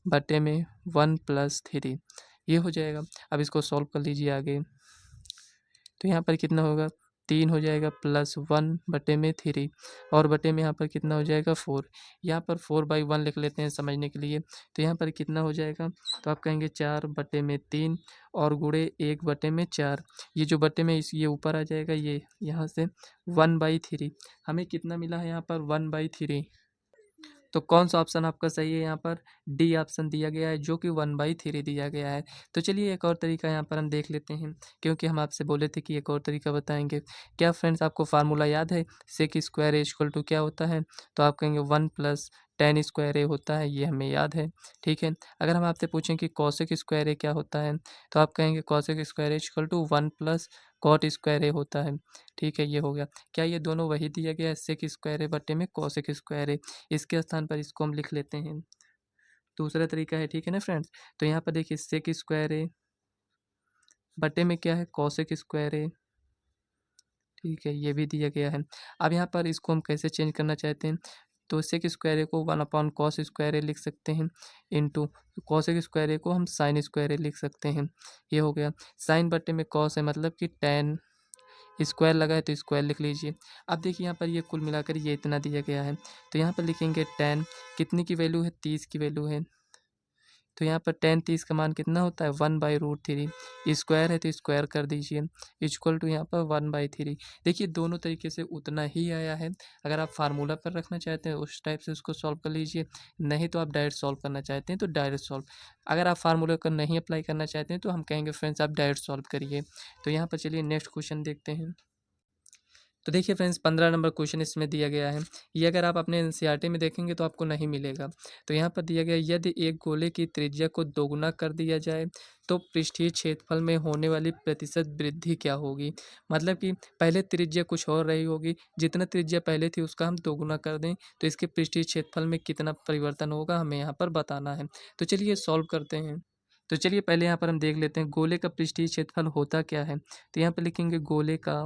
बटे में 1+3, ये हो जाएगा। अब इसको सॉल्व कर लीजिए आगे, तो यहाँ पर कितना होगा 3 हो जाएगा +1/3 और बटे में यहाँ पर कितना हो जाएगा 4। यहाँ पर 4/1 लिख लेते हैं समझने के लिए, तो यहाँ पर कितना हो जाएगा, तो आप कहेंगे 4/3 और गुणे 1/4। ये जो बटे में ये ऊपर आ जाएगा, ये यहाँ से 1/3 हमें कितना मिला है यहाँ पर 1/3। तो कौन सा ऑप्शन आपका सही है, यहाँ पर डी ऑप्शन दिया गया है जो कि 1/3 दिया गया है। तो चलिए एक और तरीका यहाँ पर हम देख लेते हैं, क्योंकि हम आपसे बोले थे कि एक और तरीका बताएंगे। क्या फ्रेंड्स आपको फार्मूला याद है, sec square A equal to क्या होता है, तो आप कहेंगे 1+tan² होता है, ये हमें याद है। ठीक है, अगर हम आपसे पूछें कि कॉसेक स्क्वायर ए क्या होता है, तो आप कहेंगे cosec square A equal to 1+cot² होता है। ठीक है, ये हो गया। क्या ये दोनों वही दिया गया है, सेक स्क्वायर ए बटे में कॉसेक स्क्वायर ए, इसके स्थान पर इसको हम लिख लेते हैं। दूसरा तरीका है, ठीक है ना फ्रेंड्स, तो यहाँ पर देखिए सेक स्क्वायर ए बटे में क्या है कॉसेक स्क्वायर ए, ठीक है, ये भी दिया गया है। अब यहाँ पर इसको हम कैसे चेंज करना चाहते हैं, तो सेक स्क्वायर ए को 1/cos स्क्वायर ए लिख सकते हैं, इंटू कॉसेक स्क्वायर ए को हम साइन स्क्वायर ए लिख सकते हैं। ये हो गया। साइन बटे में कॉस है, मतलब कि टैन स्क्वायर लगा है तो स्क्वायर लिख लीजिए। अब देखिए यहाँ पर ये कुल मिलाकर ये इतना दिया गया है, तो यहाँ पर लिखेंगे टैन कितनी की वैल्यू है, 30 की वैल्यू है, तो यहाँ पर टैन 30 का मान कितना होता है 1/√3, स्क्वायर है तो स्क्वायर कर दीजिए, इक्वल टू यहाँ पर 1/3। देखिए दोनों तरीके से उतना ही आया है। अगर आप फार्मूला पर रखना चाहते हैं उस टाइप से उसको सॉल्व कर लीजिए, नहीं तो आप डायरेक्ट सॉल्व करना चाहते हैं तो डायरेक्ट सॉल्व। अगर आप फार्मूला को नहीं अप्लाई करना चाहते हैं तो हम कहेंगे फ्रेंड्स आप डायरेक्ट सॉल्व करिए। तो यहाँ पर चलिए नेक्स्ट क्वेश्चन देखते हैं। तो देखिए फ्रेंड्स 15 नंबर क्वेश्चन इसमें दिया गया है। ये अगर आप अपने एनसीईआरटी में देखेंगे तो आपको नहीं मिलेगा। तो यहाँ पर दिया गया है, यदि एक गोले की त्रिज्या को दोगुना कर दिया जाए तो पृष्ठीय क्षेत्रफल में होने वाली प्रतिशत वृद्धि क्या होगी। मतलब कि पहले त्रिज्या कुछ और रही होगी, जितना त्रिज्या पहले थी उसका हम दोगुना कर दें तो इसके पृष्ठीय क्षेत्रफल में कितना परिवर्तन होगा, हमें यहाँ पर बताना है। तो चलिए सॉल्व करते हैं। तो चलिए पहले यहाँ पर हम देख लेते हैं गोले का पृष्ठीय क्षेत्रफल होता क्या है। तो यहाँ पर लिखेंगे गोले का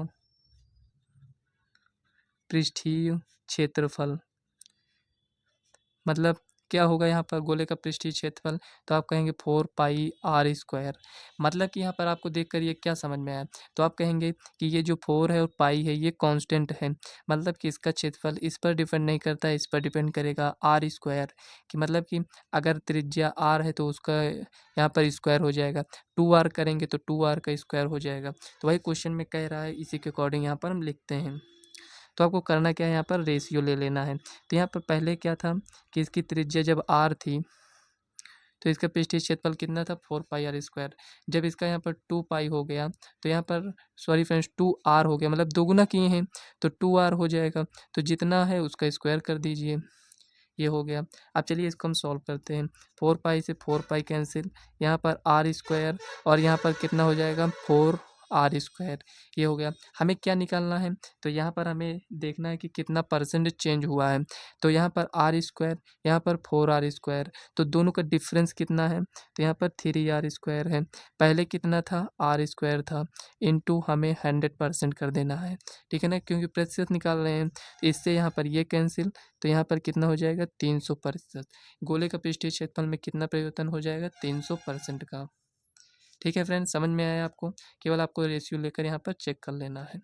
पृष्ठीय क्षेत्रफल, मतलब क्या होगा यहाँ पर गोले का पृष्ठीय क्षेत्रफल, तो आप कहेंगे 4πr²। मतलब कि यहाँ पर आपको देखकर ये क्या समझ में आया, तो आप कहेंगे कि ये जो 4 है और पाई है ये कांस्टेंट है, मतलब कि इसका क्षेत्रफल इस पर डिपेंड नहीं करता है, इस पर डिपेंड करेगा r², कि मतलब कि अगर त्रिज्या r है तो उसका यहाँ पर स्क्वायर हो जाएगा, 2r करेंगे तो 2r का स्क्वायर हो जाएगा। तो वही क्वेश्चन में कह रहा है, इसी के अकॉर्डिंग यहाँ पर हम लिखते हैं। तो आपको करना क्या है, यहाँ पर रेशियो ले लेना है। तो यहाँ पर पहले क्या था कि इसकी त्रिज्या जब r थी तो इसका पृष्ठीय क्षेत्रफल कितना था 4πr²। जब इसका यहाँ पर 2 पाई हो गया तो यहाँ पर सॉरी फ्रेंड्स 2r हो गया, मतलब दोगुना किए हैं तो 2r हो जाएगा, तो जितना है उसका स्क्वायर कर दीजिए, ये हो गया। अब चलिए इसको हम सॉल्व करते हैं। 4 पाई से 4 पाई कैंसिल, यहाँ पर r² और यहाँ पर कितना हो जाएगा 4r², ये हो गया। हमें क्या निकालना है, तो यहाँ पर हमें देखना है कि कितना परसेंट चेंज हुआ है। तो यहाँ पर r², यहाँ पर 4r², तो दोनों का डिफरेंस कितना है, तो यहाँ पर 3r² है। पहले कितना था r² था, इंटू हमें 100% कर देना है, ठीक है ना, क्योंकि प्रतिशत निकाल रहे हैं। तो इससे यहाँ पर ये कैंसिल, तो यहाँ पर कितना हो जाएगा 300%। गोले का पृष्ठीय क्षेत्रफल में कितना परिवर्तन हो जाएगा 300% का। ठीक है फ्रेंड्स, समझ में आया आपको, केवल आपको रेशियो लेकर यहाँ पर चेक कर लेना है।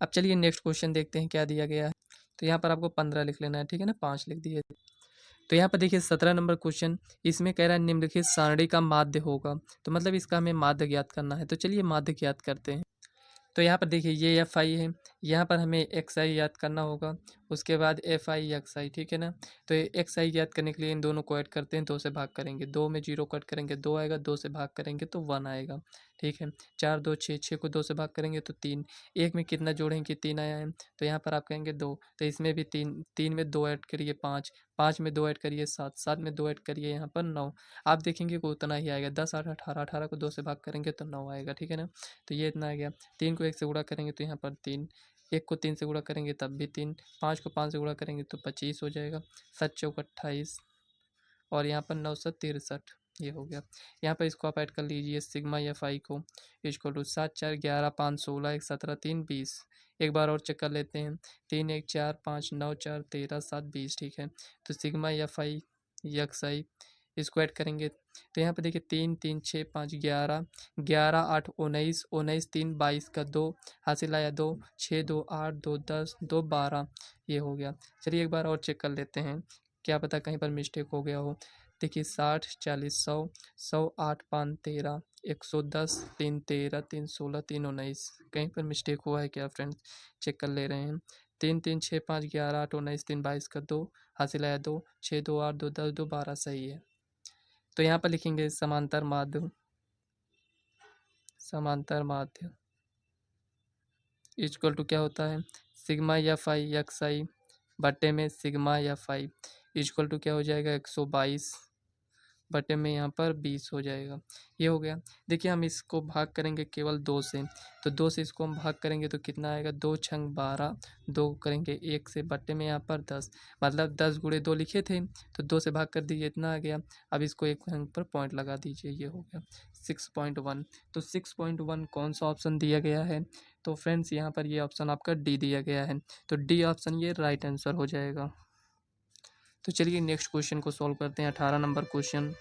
अब चलिए नेक्स्ट क्वेश्चन देखते हैं क्या दिया गया है। तो यहाँ पर आपको 15 लिख लेना है, ठीक है ना, 5 लिख दिए। तो यहाँ पर देखिए 17 नंबर क्वेश्चन, इसमें कह रहा है निम्नलिखित सारणी का माध्य होगा, तो मतलब इसका हमें माध्य ज्ञात करना है। तो चलिए माध्य ज्ञात करते हैं। तो यहाँ पर देखिए ये एफ आई है, यहाँ पर हमें एक्स आई याद करना होगा, उसके बाद एफ आई एक्स आई, ठीक है ना। तो एक्स आई याद करने के लिए इन दोनों को ऐड करते हैं, 2 से भाग करेंगे, 2 में 0 कट करेंगे 2 आएगा, 2 से भाग करेंगे तो 1 आएगा, ठीक है। 4 2 6, 6 को 2 से भाग करेंगे तो 3, एक में कितना जोड़ेंगे 3 आया है, तो यहाँ पर आप कहेंगे 2, तो इसमें भी 3, 3 में 2 ऐड करिए 5, 5 में 2 ऐड करिए 7, 7 में 2 ऐड करिए यहाँ पर 9, आप देखेंगे कि उतना ही आएगा। 10 8 18, 18 को 2 से भाग करेंगे तो 9 आएगा, ठीक है ना। तो ये इतना आ गया। 3 को 1 से गुणा करेंगे तो यहाँ पर 3, 1 को 3 से गुणा करेंगे तब भी 3, 5 को 5 से गुणा करेंगे तो 25 हो जाएगा, 7 चौक 28 और यहाँ पर 9 7 63, ये हो गया। यहाँ पर इसको आप ऐड कर लीजिए सिग्मा एफ आई को, इक्वल टू 7 4 11 5 16 1 17 3 20, एक बार और चेक कर लेते हैं। 3 1 4 5 9 4 13 7 20 ठीक है। तो सिग्मा एफ आई एक्स आई इसको ऐड करेंगे तो यहाँ पे देखिए 3 3 6 5 11 11 8 19 19 3 22 का 2 हासिल आया 2 6 2 8 2 10 2 12 ये हो गया। चलिए एक बार और चेक कर लेते हैं, क्या पता कहीं पर मिस्टेक हो गया हो। देखिए 60 40 100 100 8 5 13 110 3 13 3 16 3 19 कहीं पर मिस्टेक हुआ है क्या फ्रेंड्स, चेक कर ले रहे हैं। 3 3 6 5 11 8 19 3 22 का 2 हासिल आया 2 6 2 8 2 10 2 12 सही है। तो यहाँ पर लिखेंगे समांतर माध्य, समांतर माध्य इक्वल टू क्या होता है sigma F I X I बटे में sigma F I equal to क्या हो जाएगा 122 बटे में यहाँ पर 20 हो जाएगा। ये हो गया। देखिए हम इसको भाग करेंगे केवल 2 से, तो 2 से इसको हम भाग करेंगे तो कितना आएगा 2 छंग 12, 2 करेंगे 1 से बटे में यहाँ पर 10, मतलब 10 गुणे 2 लिखे थे तो 2 से भाग कर दीजिए इतना आ गया। अब इसको एक अंक पर पॉइंट लगा दीजिए, ये हो गया 6.1। तो 6.1 कौन सा ऑप्शन दिया गया है, तो फ्रेंड्स यहाँ पर ये ऑप्शन आपका डी दिया गया है, तो डी ऑप्शन ये राइट आंसर हो जाएगा। तो चलिए नेक्स्ट क्वेश्चन को सॉल्व करते हैं, 18 नंबर क्वेश्चन।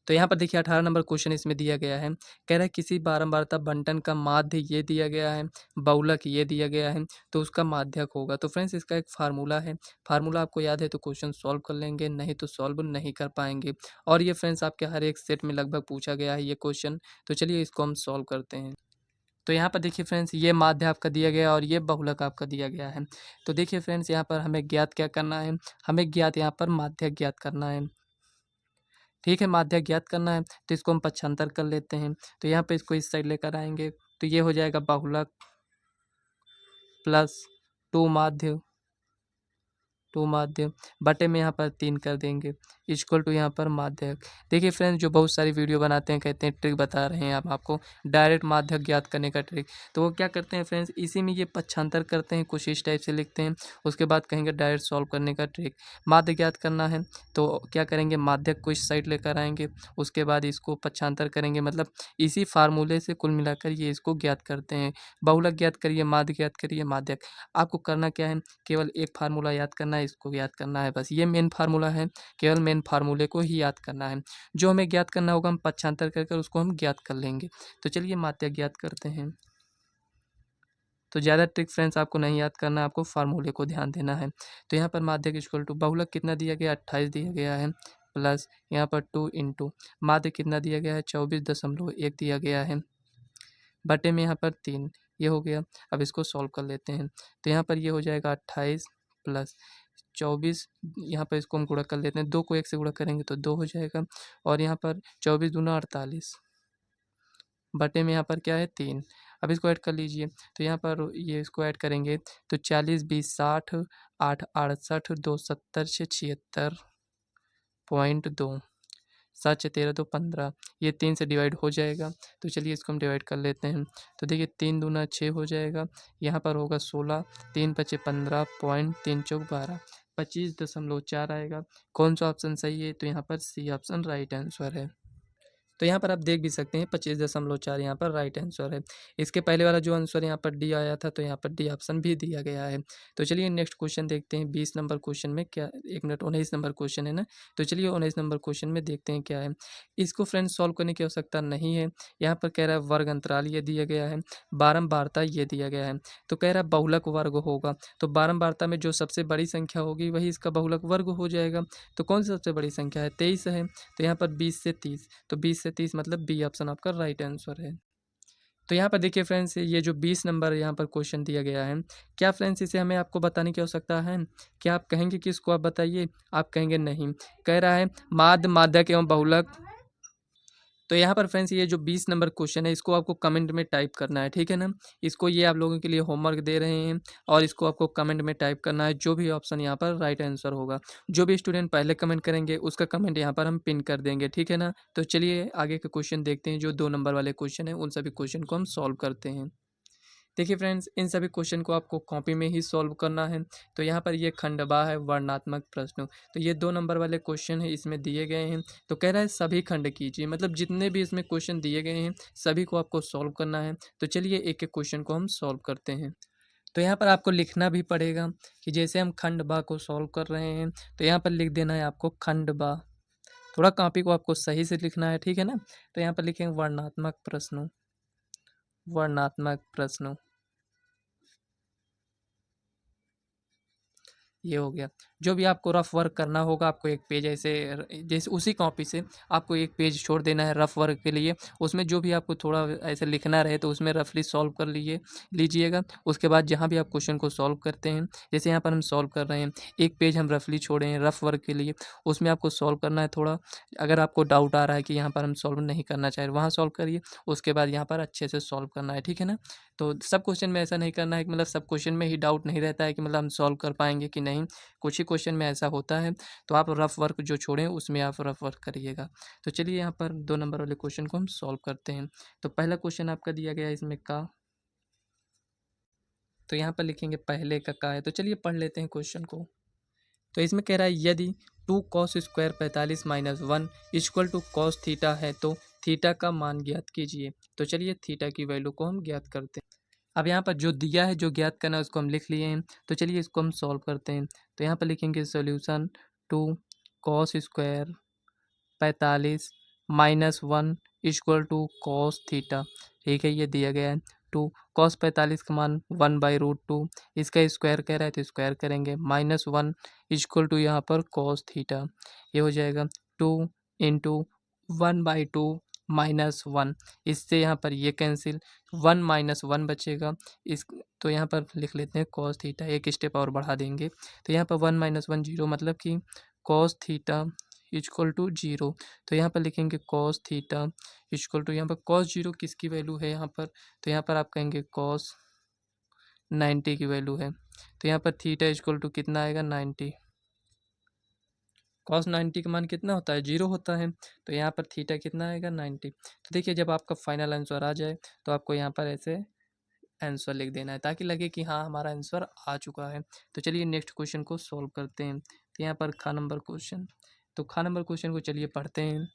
तो यहाँ पर देखिए 18 नंबर क्वेश्चन इसमें दिया गया है, कह रहा है किसी बारंबारता बंटन का माध्य ये दिया गया है, बहुलक ये दिया गया है, तो उसका माध्यक होगा। तो फ्रेंड्स इसका एक फार्मूला है, फार्मूला आपको याद है तो क्वेश्चन सॉल्व कर लेंगे, नहीं तो सॉल्व नहीं कर पाएंगे। और ये फ्रेंड्स आपके हर एक सेट में लगभग पूछा गया है ये क्वेश्चन। तो चलिए इसको हम सॉल्व करते हैं। तो यहाँ पर देखिए फ्रेंड्स ये माध्य आपका दिया गया और ये बहुलक आपका दिया गया है। तो देखिए फ्रेंड्स यहाँ पर हमें ज्ञात क्या करना है, हमें ज्ञात यहाँ पर माध्यक ज्ञात करना है। ठीक है, माध्यक ज्ञात करना है तो इसको हम पक्षांतर कर लेते हैं। तो यहाँ पे इसको इस साइड लेकर आएंगे तो ये हो जाएगा बहुलक प्लस 2 माध्य, 2 माध्य बटे में यहाँ पर 3 कर देंगे इक्वल टू यहाँ पर माध्यक। देखिए फ्रेंड्स जो बहुत सारी वीडियो बनाते हैं कहते हैं ट्रिक बता रहे हैं आप आपको डायरेक्ट माध्यक ज्ञात करने का ट्रिक, तो वो क्या करते हैं फ्रेंड्स इसी में ये पक्षांतर करते हैं, कुछ इस टाइप से लिखते हैं, उसके बाद कहेंगे डायरेक्ट सॉल्व करने का ट्रिक। माध्य ज्ञात करना है तो क्या करेंगे माध्यक को इस साइड लेकर आएंगे, उसके बाद इसको पक्षांतर करेंगे, मतलब इसी फार्मूले से कुल मिलाकर ये इसको ज्ञात करते हैं। बहुलक ज्ञात करिए, माध्य ज्ञात करिए, माध्यक। आपको करना क्या है, केवल एक फार्मूला याद करना है, इसको याद करना है बस, ये मेन फार्मूला है, केवल मेन फार्मूले को ही याद करना है। जो हमें ज्ञात करना होगा हम पक्षांतर कर कर उसको हम ज्ञात कर लेंगे। तो चलिए माध्यक ज्ञात करते हैं। तो ज़्यादा ट्रिक फ्रेंड्स आपको नहीं याद करना, आपको फार्मूले को ध्यान देना है। तो यहाँ पर माध्यक इक्वल टू बहुलक कितना दिया गया 28 दिया गया है, प्लस यहाँ पर 2 इंटू माध्य कितना दिया गया है 24.1 दिया गया है, बटे में यहाँ पर 3 ये हो गया। अब इसको सॉल्व कर लेते हैं तो यहाँ पर ये हो जाएगा 28 प्लस 24, यहाँ पर इसको हम गुणा कर लेते हैं, 2 को 1 से गुणा करेंगे तो 2 हो जाएगा, और यहाँ पर 24 दूना 48 बटे में यहाँ पर क्या है 3। अब इसको ऐड कर लीजिए तो यहाँ पर ये इसको ऐड करेंगे तो 40 20 60 8 68 2 70 6 76.2 7 6 13 2 15, ये 3 से डिवाइड हो जाएगा। तो चलिए इसको हम डिवाइड कर लेते हैं तो देखिए 3 दूना 6 हो जाएगा, यहाँ पर होगा 16, 3 पचे 15 पॉइंट 3 चौक 12, 25.4 आएगा। कौन सा ऑप्शन सही है, तो यहाँ पर सी ऑप्शन राइट आंसर है। तो यहाँ पर आप देख भी सकते हैं 25.4 यहाँ पर राइट आंसर है। इसके पहले वाला जो आंसर यहाँ पर डी आया था तो यहाँ पर डी ऑप्शन भी दिया गया है। तो चलिए नेक्स्ट क्वेश्चन देखते हैं 20 नंबर क्वेश्चन में क्या, 1 मिनट 19 नंबर क्वेश्चन है ना, तो चलिए 19 नंबर क्वेश्चन में देखते हैं क्या है। इसको फ्रेंड्स सॉल्व करने की आवश्यकता नहीं है, यहाँ पर कह रहा है वर्ग अंतराल ये दिया गया है, बारंबारता ये दिया गया है, तो कह रहा है बहुलक वर्ग होगा, तो बारंबारता में जो सबसे बड़ी संख्या होगी वही इसका बहुलक वर्ग हो जाएगा। तो कौन सी सबसे बड़ी संख्या है 23 है, तो यहाँ पर 20 से 30, तो 20 से 30 मतलब बी ऑप्शन आपका राइट आंसर है। तो यहाँ पर देखिए फ्रेंड्स ये जो 20 नंबर यहाँ पर क्वेश्चन दिया गया है, क्या फ्रेंड्स इसे हमें आपको बताने की आवश्यकता है, क्या आप कहेंगे कि इसको आप बताइए, आप कहेंगे नहीं। कह रहा है माध्य माध्यक एवं बहुलक, तो यहाँ पर फ्रेंड्स ये जो 20 नंबर क्वेश्चन है इसको आपको कमेंट में टाइप करना है, ठीक है ना। इसको ये आप लोगों के लिए होमवर्क दे रहे हैं और इसको आपको कमेंट में टाइप करना है, जो भी ऑप्शन यहाँ पर राइट आंसर होगा, जो भी स्टूडेंट पहले कमेंट करेंगे उसका कमेंट यहाँ पर हम पिन कर देंगे, ठीक है ना। तो चलिए आगे के क्वेश्चन देखते हैं, जो 2 नंबर वाले क्वेश्चन हैं उन सभी क्वेश्चन को हम सॉल्व करते हैं। देखिए फ्रेंड्स, इन सभी क्वेश्चन को आपको कॉपी में ही सॉल्व करना है। तो यहाँ पर ये खंड बा है वर्णनात्मक प्रश्न, तो ये 2 नंबर वाले क्वेश्चन है इसमें दिए गए हैं। तो कह रहा है सभी खंड कीजिए, मतलब जितने भी इसमें क्वेश्चन दिए गए हैं सभी को आपको सॉल्व करना है। तो चलिए एक एक क्वेश्चन को हम सॉल्व करते हैं। तो यहाँ पर आपको लिखना भी पड़ेगा कि जैसे हम खंड बा को सॉल्व कर रहे हैं तो यहाँ पर लिख देना है आपको खंड बा। थोड़ा कॉपी को आपको सही से लिखना है, ठीक है ना। तो यहाँ पर लिखेंगे वर्णनात्मक प्रश्न, वर्णनात्मक प्रश्न, ये हो गया। जो भी आपको रफ वर्क करना होगा आपको एक पेज ऐसे जैसे उसी कॉपी से आपको एक पेज छोड़ देना है रफ वर्क के लिए। उसमें जो भी आपको थोड़ा ऐसे लिखना रहे तो उसमें रफली सॉल्व कर लीजिएगा। उसके बाद जहाँ भी आप क्वेश्चन को सॉल्व करते हैं, जैसे यहाँ पर हम सॉल्व कर रहे हैं, एक पेज हम रफली छोड़े हैं रफ वर्क के लिए, उसमें आपको सॉल्व करना है थोड़ा। अगर आपको डाउट आ रहा है कि यहाँ पर हम सॉल्व नहीं करना चाह रहे, वहाँ सॉल्व करिए। उसके बाद यहाँ पर अच्छे से सॉल्व करना है, ठीक है ना। तो सब क्वेश्चन में ऐसा नहीं करना है कि मतलब सब क्वेश्चन में ही डाउट नहीं रहता है कि मतलब हम सॉल्व कर पाएंगे कि नहीं। कुछ ही क्वेश्चन में ऐसा होता है, तो आप रफ वर्क जो छोड़ें उसमें आप रफ वर्क करिएगा। तो चलिए यहाँ पर 2 नंबर वाले क्वेश्चन को हम सॉल्व करते हैं। तो पहला क्वेश्चन आपका दिया गया है इसमें का, तो यहाँ पर लिखेंगे पहले का है। तो चलिए पढ़ लेते हैं क्वेश्चन को। तो इसमें कह रहा है यदि 2 cos² 45 - 1 equal to cos theta है तो थीटा का मान ज्ञात कीजिए। तो चलिए थीटा की वैल्यू को हम ज्ञात करते हैं। अब यहाँ पर जो दिया है जो ज्ञात करना है उसको हम लिख लिए हैं। तो चलिए इसको हम सॉल्व करते हैं। तो यहाँ पर लिखेंगे solution 2 cos² 45 - 1 equal to cos theta. ठीक है, ये दिया गया है। 2 cos 45 का मान 1/√2, इसका स्क्वायर कह रहा है तो स्क्वायर करेंगे। -1 इक्वल टू यहाँ पर कॉस थीटा, ये हो जाएगा 2 × 1/2 - 1। इससे यहाँ पर ये कैंसिल, 1 - 1 बचेगा। इस तो यहाँ पर लिख लेते हैं कॉस थीटा, एक स्टेप और बढ़ा देंगे। तो यहाँ पर 1 - 1 0, मतलब कि कॉस थीटा इक्वल टू 0। तो यहाँ पर लिखेंगे कॉस थीटा इक्वल टू, यहाँ पर कॉस 0 किसकी वैल्यू है यहाँ पर, तो यहाँ पर आप कहेंगे कॉस 90 की वैल्यू है। तो यहाँ पर थीटा इक्वल टू कितना आएगा 90। कॉस 90 का मान कितना होता है 0 होता है। तो यहाँ पर थीटा कितना आएगा 90। तो देखिए जब आपका फाइनल आंसर आ जाए तो आपको यहाँ पर ऐसे आंसर लिख देना है ताकि लगे कि हाँ हमारा आंसर आ चुका है। तो चलिए नेक्स्ट क्वेश्चन को सॉल्व करते हैं। तो यहाँ पर खा नंबर क्वेश्चन, तो खा नंबर क्वेश्चन को चलिए पढ़ते हैं।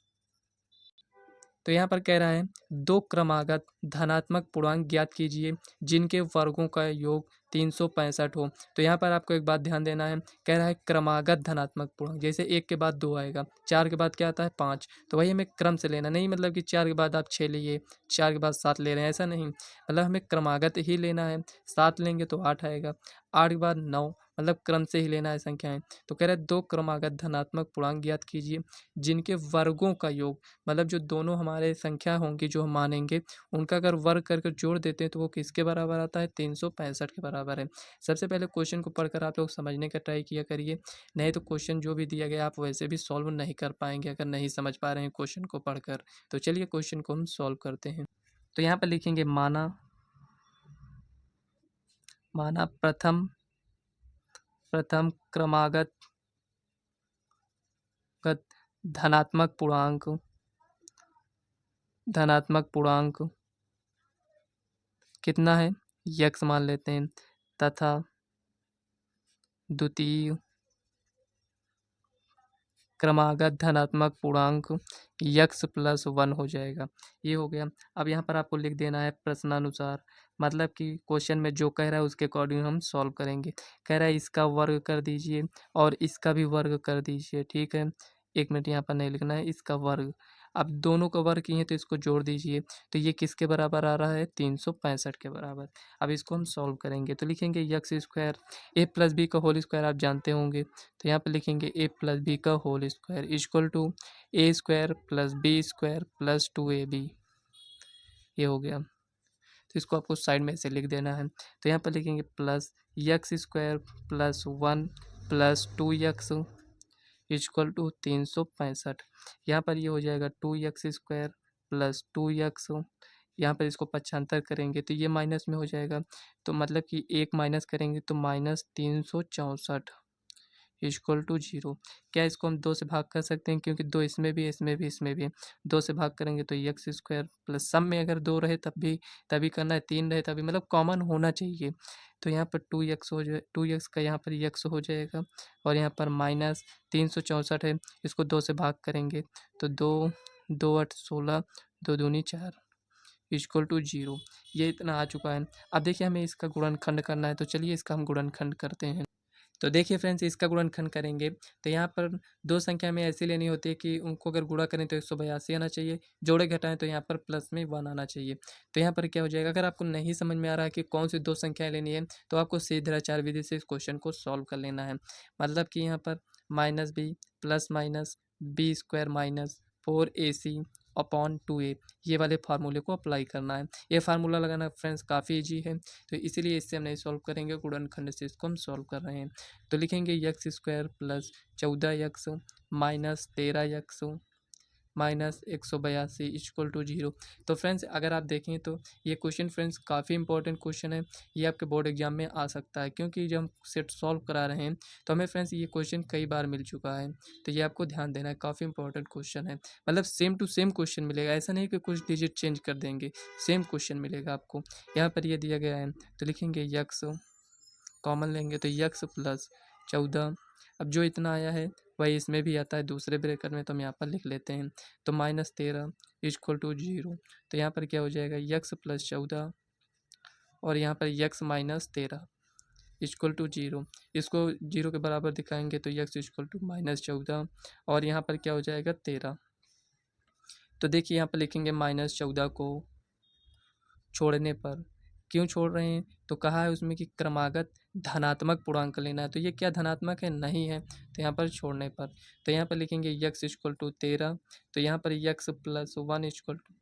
तो यहाँ पर कह रहा है 2 क्रमागत धनात्मक पूर्णांक ज्ञात कीजिए जिनके वर्गों का योग 365 हो। तो यहाँ पर आपको एक बात ध्यान देना है, कह रहा है क्रमागत धनात्मक पूर्णांक, जैसे 1 के बाद 2 आएगा, 4 के बाद क्या आता है 5। तो वही हमें क्रम से लेना, नहीं मतलब कि 4 के बाद आप 6 लिए, 4 के बाद 7 ले रहे हैं, ऐसा नहीं। मतलब हमें क्रमागत ही लेना है। 7 लेंगे तो 8 आएगा, 8 के बाद 9, मतलब क्रम से ही लेना है संख्याएं। तो कह रहा है 2 क्रमागत धनात्मक पूर्णांक ज्ञात कीजिए जिनके वर्गों का योग, मतलब जो दोनों हमारे संख्या होंगी जो हम मानेंगे उनका अगर वर्ग करके जोड़ देते हैं तो वो किसके बराबर आता है 365 के बराबर है। सबसे पहले क्वेश्चन को पढ़कर आप लोग समझने का ट्राई किया करिए, नहीं तो क्वेश्चन जो भी दिया गया आप वैसे भी सॉल्व नहीं कर पाएंगे अगर नहीं समझ पा रहे हैं क्वेश्चन को पढ़कर। तो चलिए क्वेश्चन को हम सॉल्व करते हैं। तो यहाँ पर लिखेंगे माना, माना प्रथम प्रथम क्रमागत धनात्मक पूर्णांक, धनात्मक पूर्णांक कितना है यक्स मान लेते हैं, तथा द्वितीय क्रमागत धनात्मक पूर्णांक यक्स प्लस 1 हो जाएगा। ये हो गया। अब यहाँ पर आपको लिख देना है प्रश्नानुसार, मतलब कि क्वेश्चन में जो कह रहा है उसके अकॉर्डिंग हम सॉल्व करेंगे। कह रहा है इसका वर्ग कर दीजिए और इसका भी वर्ग कर दीजिए, ठीक है। 1 मिनट यहाँ पर नहीं लिखना है, इसका वर्ग। अब दोनों का वर्ग किए तो इसको जोड़ दीजिए, तो ये किसके बराबर आ रहा है 365 के बराबर। अब इसको हम सॉल्व करेंगे तो लिखेंगे X square, A plus B का होल स्क्वायर आप जानते होंगे, तो यहाँ पर लिखेंगे ए प्लस बी का whole square equal to A square plus B square plus 2ab। ये हो गया। तो इसको आपको साइड में ऐसे लिख देना है। तो यहाँ पर लिखेंगे plus X square plus 1 plus 2x equal to 365। यहाँ पर ये हो जाएगा 2x स्क्वायर प्लस 2x, यहाँ पर इसको पक्षांतर करेंगे तो ये माइनस में हो जाएगा, तो मतलब कि एक माइनस करेंगे तो -364 इक्वल टू 0। क्या इसको हम 2 से भाग कर सकते हैं, क्योंकि 2 इसमें भी है, इसमें भी, इसमें भी है। 2 से भाग करेंगे तो एक्स स्क्वायर प्लस सम में अगर 2 रहे तब भी तभी करना है, 3 रहे तभी, मतलब कॉमन होना चाहिए। तो यहाँ पर 2x हो जाए, 2x का यहाँ पर x हो जाएगा और यहाँ पर माइनस 364 है, इसको 2 से भाग करेंगे तो 2 2 8 16 2 दूनी 4 इक्वल टू 0। ये इतना आ चुका है। अब देखिए हमें इसका गुणनखंड करना है, तो चलिए इसका हम गुणनखंड करते हैं। तो देखिए फ्रेंड्स, इसका गुणनखंड करेंगे तो यहाँ पर दो संख्या में ऐसी लेनी होती है कि उनको अगर गुणा करें तो 182 आना चाहिए, जोड़े घटाएं तो यहाँ पर प्लस में 1 आना चाहिए। तो यहाँ पर क्या हो जाएगा, अगर आपको नहीं समझ में आ रहा है कि कौन सी दो संख्याएं लेनी है तो आपको सीधाचार विधि से इस क्वेश्चन को सॉल्व कर लेना है। मतलब कि यहाँ पर minus B plus minus B square minus 4ac upon 2a, ये वाले फार्मूले को अप्लाई करना है। ये फार्मूला लगाना फ्रेंड्स काफ़ी ईजी है, तो इसीलिए इससे हम नहीं सॉल्व करेंगे, गुणनखंड से इसको हम सॉल्व कर रहे हैं। तो लिखेंगे X square plus 14x minus 13x minus 182 equal to 0। तो फ्रेंड्स अगर आप देखें तो ये क्वेश्चन फ्रेंड्स काफ़ी इंपॉर्टेंट क्वेश्चन है, ये आपके बोर्ड एग्जाम में आ सकता है, क्योंकि जब हम सेट सॉल्व करा रहे हैं तो हमें फ्रेंड्स ये क्वेश्चन कई बार मिल चुका है। तो ये आपको ध्यान देना है, काफ़ी इंपॉर्टेंट क्वेश्चन है। मतलब सेम टू सेम क्वेश्चन मिलेगा, ऐसा नहीं कि कुछ डिजिट चेंज कर देंगे, सेम क्वेश्चन मिलेगा आपको। यहाँ पर ये दिया गया है तो लिखेंगे यक्स, कॉमन लेंगे तो यक्स प्लस 14, अब जो इतना आया है वही इसमें भी आता है दूसरे ब्रैकेट में, तो हम यहाँ पर लिख लेते हैं। तो माइनस 13 इक्वल टू 0। तो यहाँ पर क्या हो जाएगा, यक्स प्लस 14 और यहाँ पर यक्स माइनस 13 इक्वल टू 0। इसको 0 के बराबर दिखाएंगे तो यक्स इक्वल टू माइनस 14 और यहाँ पर क्या हो जाएगा 13। तो देखिए यहाँ पर लिखेंगे माइनस 14 को छोड़ने पर, क्यों छोड़ रहे हैं, तो कहा है उसमें कि क्रमागत धनात्मक पूर्णांक लेना है, तो ये क्या धनात्मक है, नहीं है, तो यहाँ पर छोड़ने पर। तो यहाँ पर लिखेंगे यक्स इक्वल टू 13, तो यहाँ पर यक्स प्लस 1 इक्वल टू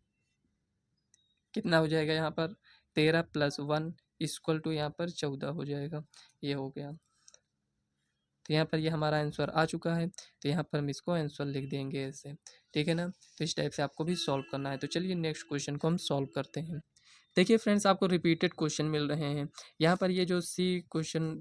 कितना हो जाएगा, यहाँ पर 13 प्लस 1 इक्वल टू यहाँ पर 14 हो जाएगा। ये हो गया, तो यहाँ पर ये हमारा आंसर आ चुका है, तो यहाँ पर हम इसको आंसर लिख देंगे ऐसे, ठीक है ना। तो इस टाइप से आपको भी सॉल्व करना है। तो चलिए नेक्स्ट क्वेश्चन को हम सॉल्व करते हैं। देखिए फ्रेंड्स, आपको रिपीटेड क्वेश्चन मिल रहे हैं। यहाँ पर ये जो सी क्वेश्चन,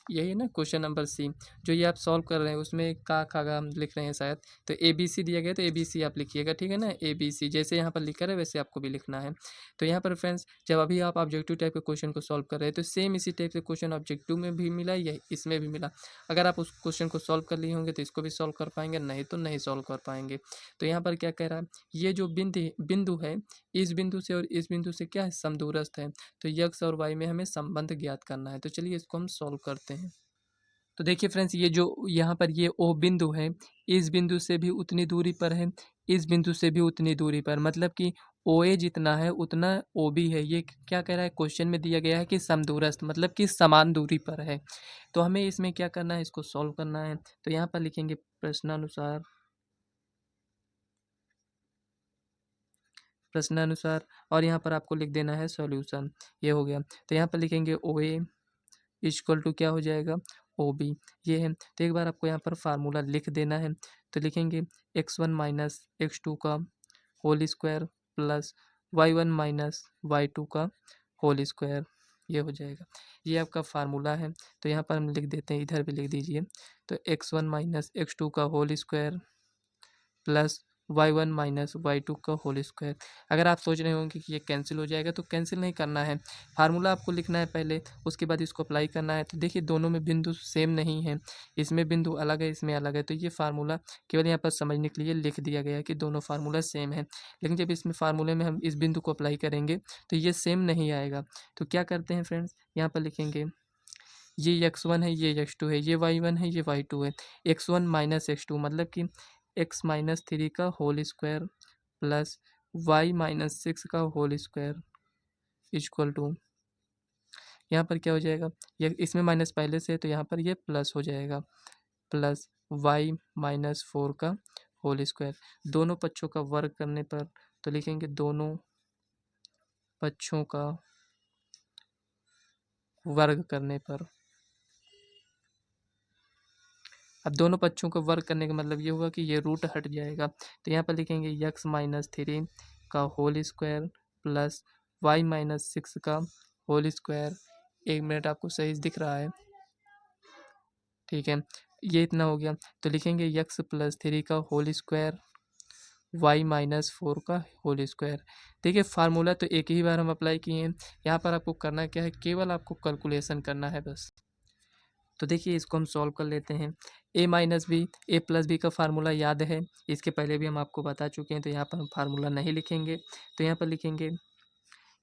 यही है ना क्वेश्चन नंबर सी, जो ये आप सॉल्व कर रहे हैं उसमें का खागा हम लिख रहे हैं शायद, तो ए बी सी दिया गया, तो ए बी सी आप लिखिएगा, ठीक है ना। ए बी सी जैसे यहाँ पर लिखा है वैसे आपको भी लिखना है। तो यहाँ पर फ्रेंड्स, जब अभी आप ऑब्जेक्टिव टाइप के क्वेश्चन को सॉल्व कर रहे हैं तो सेम इसी टाइप से क्वेश्चन ऑब्जेक्टिव में भी मिला, या इसमें भी मिला। अगर आप उस क्वेश्चन को सॉल्व कर लिए होंगे तो इसको भी सॉल्व कर पाएंगे, नहीं तो नहीं सॉल्व कर पाएंगे। तो यहाँ पर क्या कह रहा है, ये जो बिंदु है, इस बिंदु से और इस बिंदु से क्या है, समदूरस्थ है, तो यक्स और वाई में हमें संबंध ज्ञात करना है। तो चलिए इसको हम सॉल्व करते हैं। तो देखिए फ्रेंड्स, ये जो यहाँ पर ये ओ बिंदु है, इस बिंदु से भी उतनी दूरी पर है, इस बिंदु से भी उतनी दूरी पर, मतलब कि ओ ए जितना है उतना ओ बी है। ये क्या कह रहा है, क्वेश्चन में दिया गया है कि समदूरस्थ, मतलब कि समान दूरी पर है। तो हमें इसमें क्या करना है, इसको सॉल्व करना है। तो यहाँ पर लिखेंगे प्रश्नानुसार और यहाँ पर आपको लिख देना है सॉल्यूशन। ये हो गया, तो यहाँ पर लिखेंगे ओ ए इक्वल टू क्या हो जाएगा, ओ बी, ये है। तो एक बार आपको यहाँ पर फार्मूला लिख देना है। तो लिखेंगे x1 माइनस x2 का whole square plus y1 minus y2 का होल स्क्वायर, ये हो जाएगा। ये आपका फार्मूला है। तो यहाँ पर हम लिख देते हैं, इधर भी लिख दीजिए। तो x1 माइनस x2 का whole square plus y1 minus y2 का होल स्क्वायर। अगर आप सोच रहे होंगे कि ये कैंसिल हो जाएगा, तो कैंसिल नहीं करना है, फार्मूला आपको लिखना है पहले, उसके बाद इसको अप्लाई करना है। तो देखिए दोनों में बिंदु सेम नहीं है, इसमें बिंदु अलग है, इसमें अलग है, तो ये फार्मूला केवल यहाँ पर समझने के लिए लिख दिया गया है कि दोनों फार्मूला सेम है। लेकिन जब इसमें फार्मूले में हम इस बिंदु को अप्लाई करेंगे तो ये सेम नहीं आएगा। तो क्या करते हैं फ्रेंड्स, यहाँ पर लिखेंगे ये x1 है, ये x2 है, ये y1 है, ये y2 है। x1 माइनस x2 मतलब कि x माइनस 3 का whole square plus y minus 6 का होल स्क्वायर इक्वल टू, यहाँ पर क्या हो जाएगा, ये इसमें माइनस पहले से है तो यहाँ पर ये प्लस हो जाएगा, प्लस y माइनस 4 का होल स्क्वायर। दोनों पक्षों का वर्ग करने पर, तो लिखेंगे दोनों पक्षों का वर्ग करने पर। अब दोनों पक्षों को वर्ग करने का मतलब ये हुआ कि ये रूट हट जाएगा। तो यहाँ पर लिखेंगे यक्स माइनस 3 का whole square plus Y minus 6 का होल स्क्वायर। 1 मिनट, आपको सही दिख रहा है, ठीक है। ये इतना हो गया। तो लिखेंगे यक्स प्लस 3 का होल स्क्वायर y माइनस 4 का होल स्क्वायर। देखिए फार्मूला तो एक ही बार हम अप्लाई किए हैं, यहाँ पर आपको करना क्या है, केवल आपको कैलकुलेशन करना है बस। तो देखिए इसको हम सॉल्व कर लेते हैं। a minus B, A plus B का फार्मूला याद है, इसके पहले भी हम आपको बता चुके हैं, तो यहाँ पर हम फार्मूला नहीं लिखेंगे। तो यहाँ पर लिखेंगे,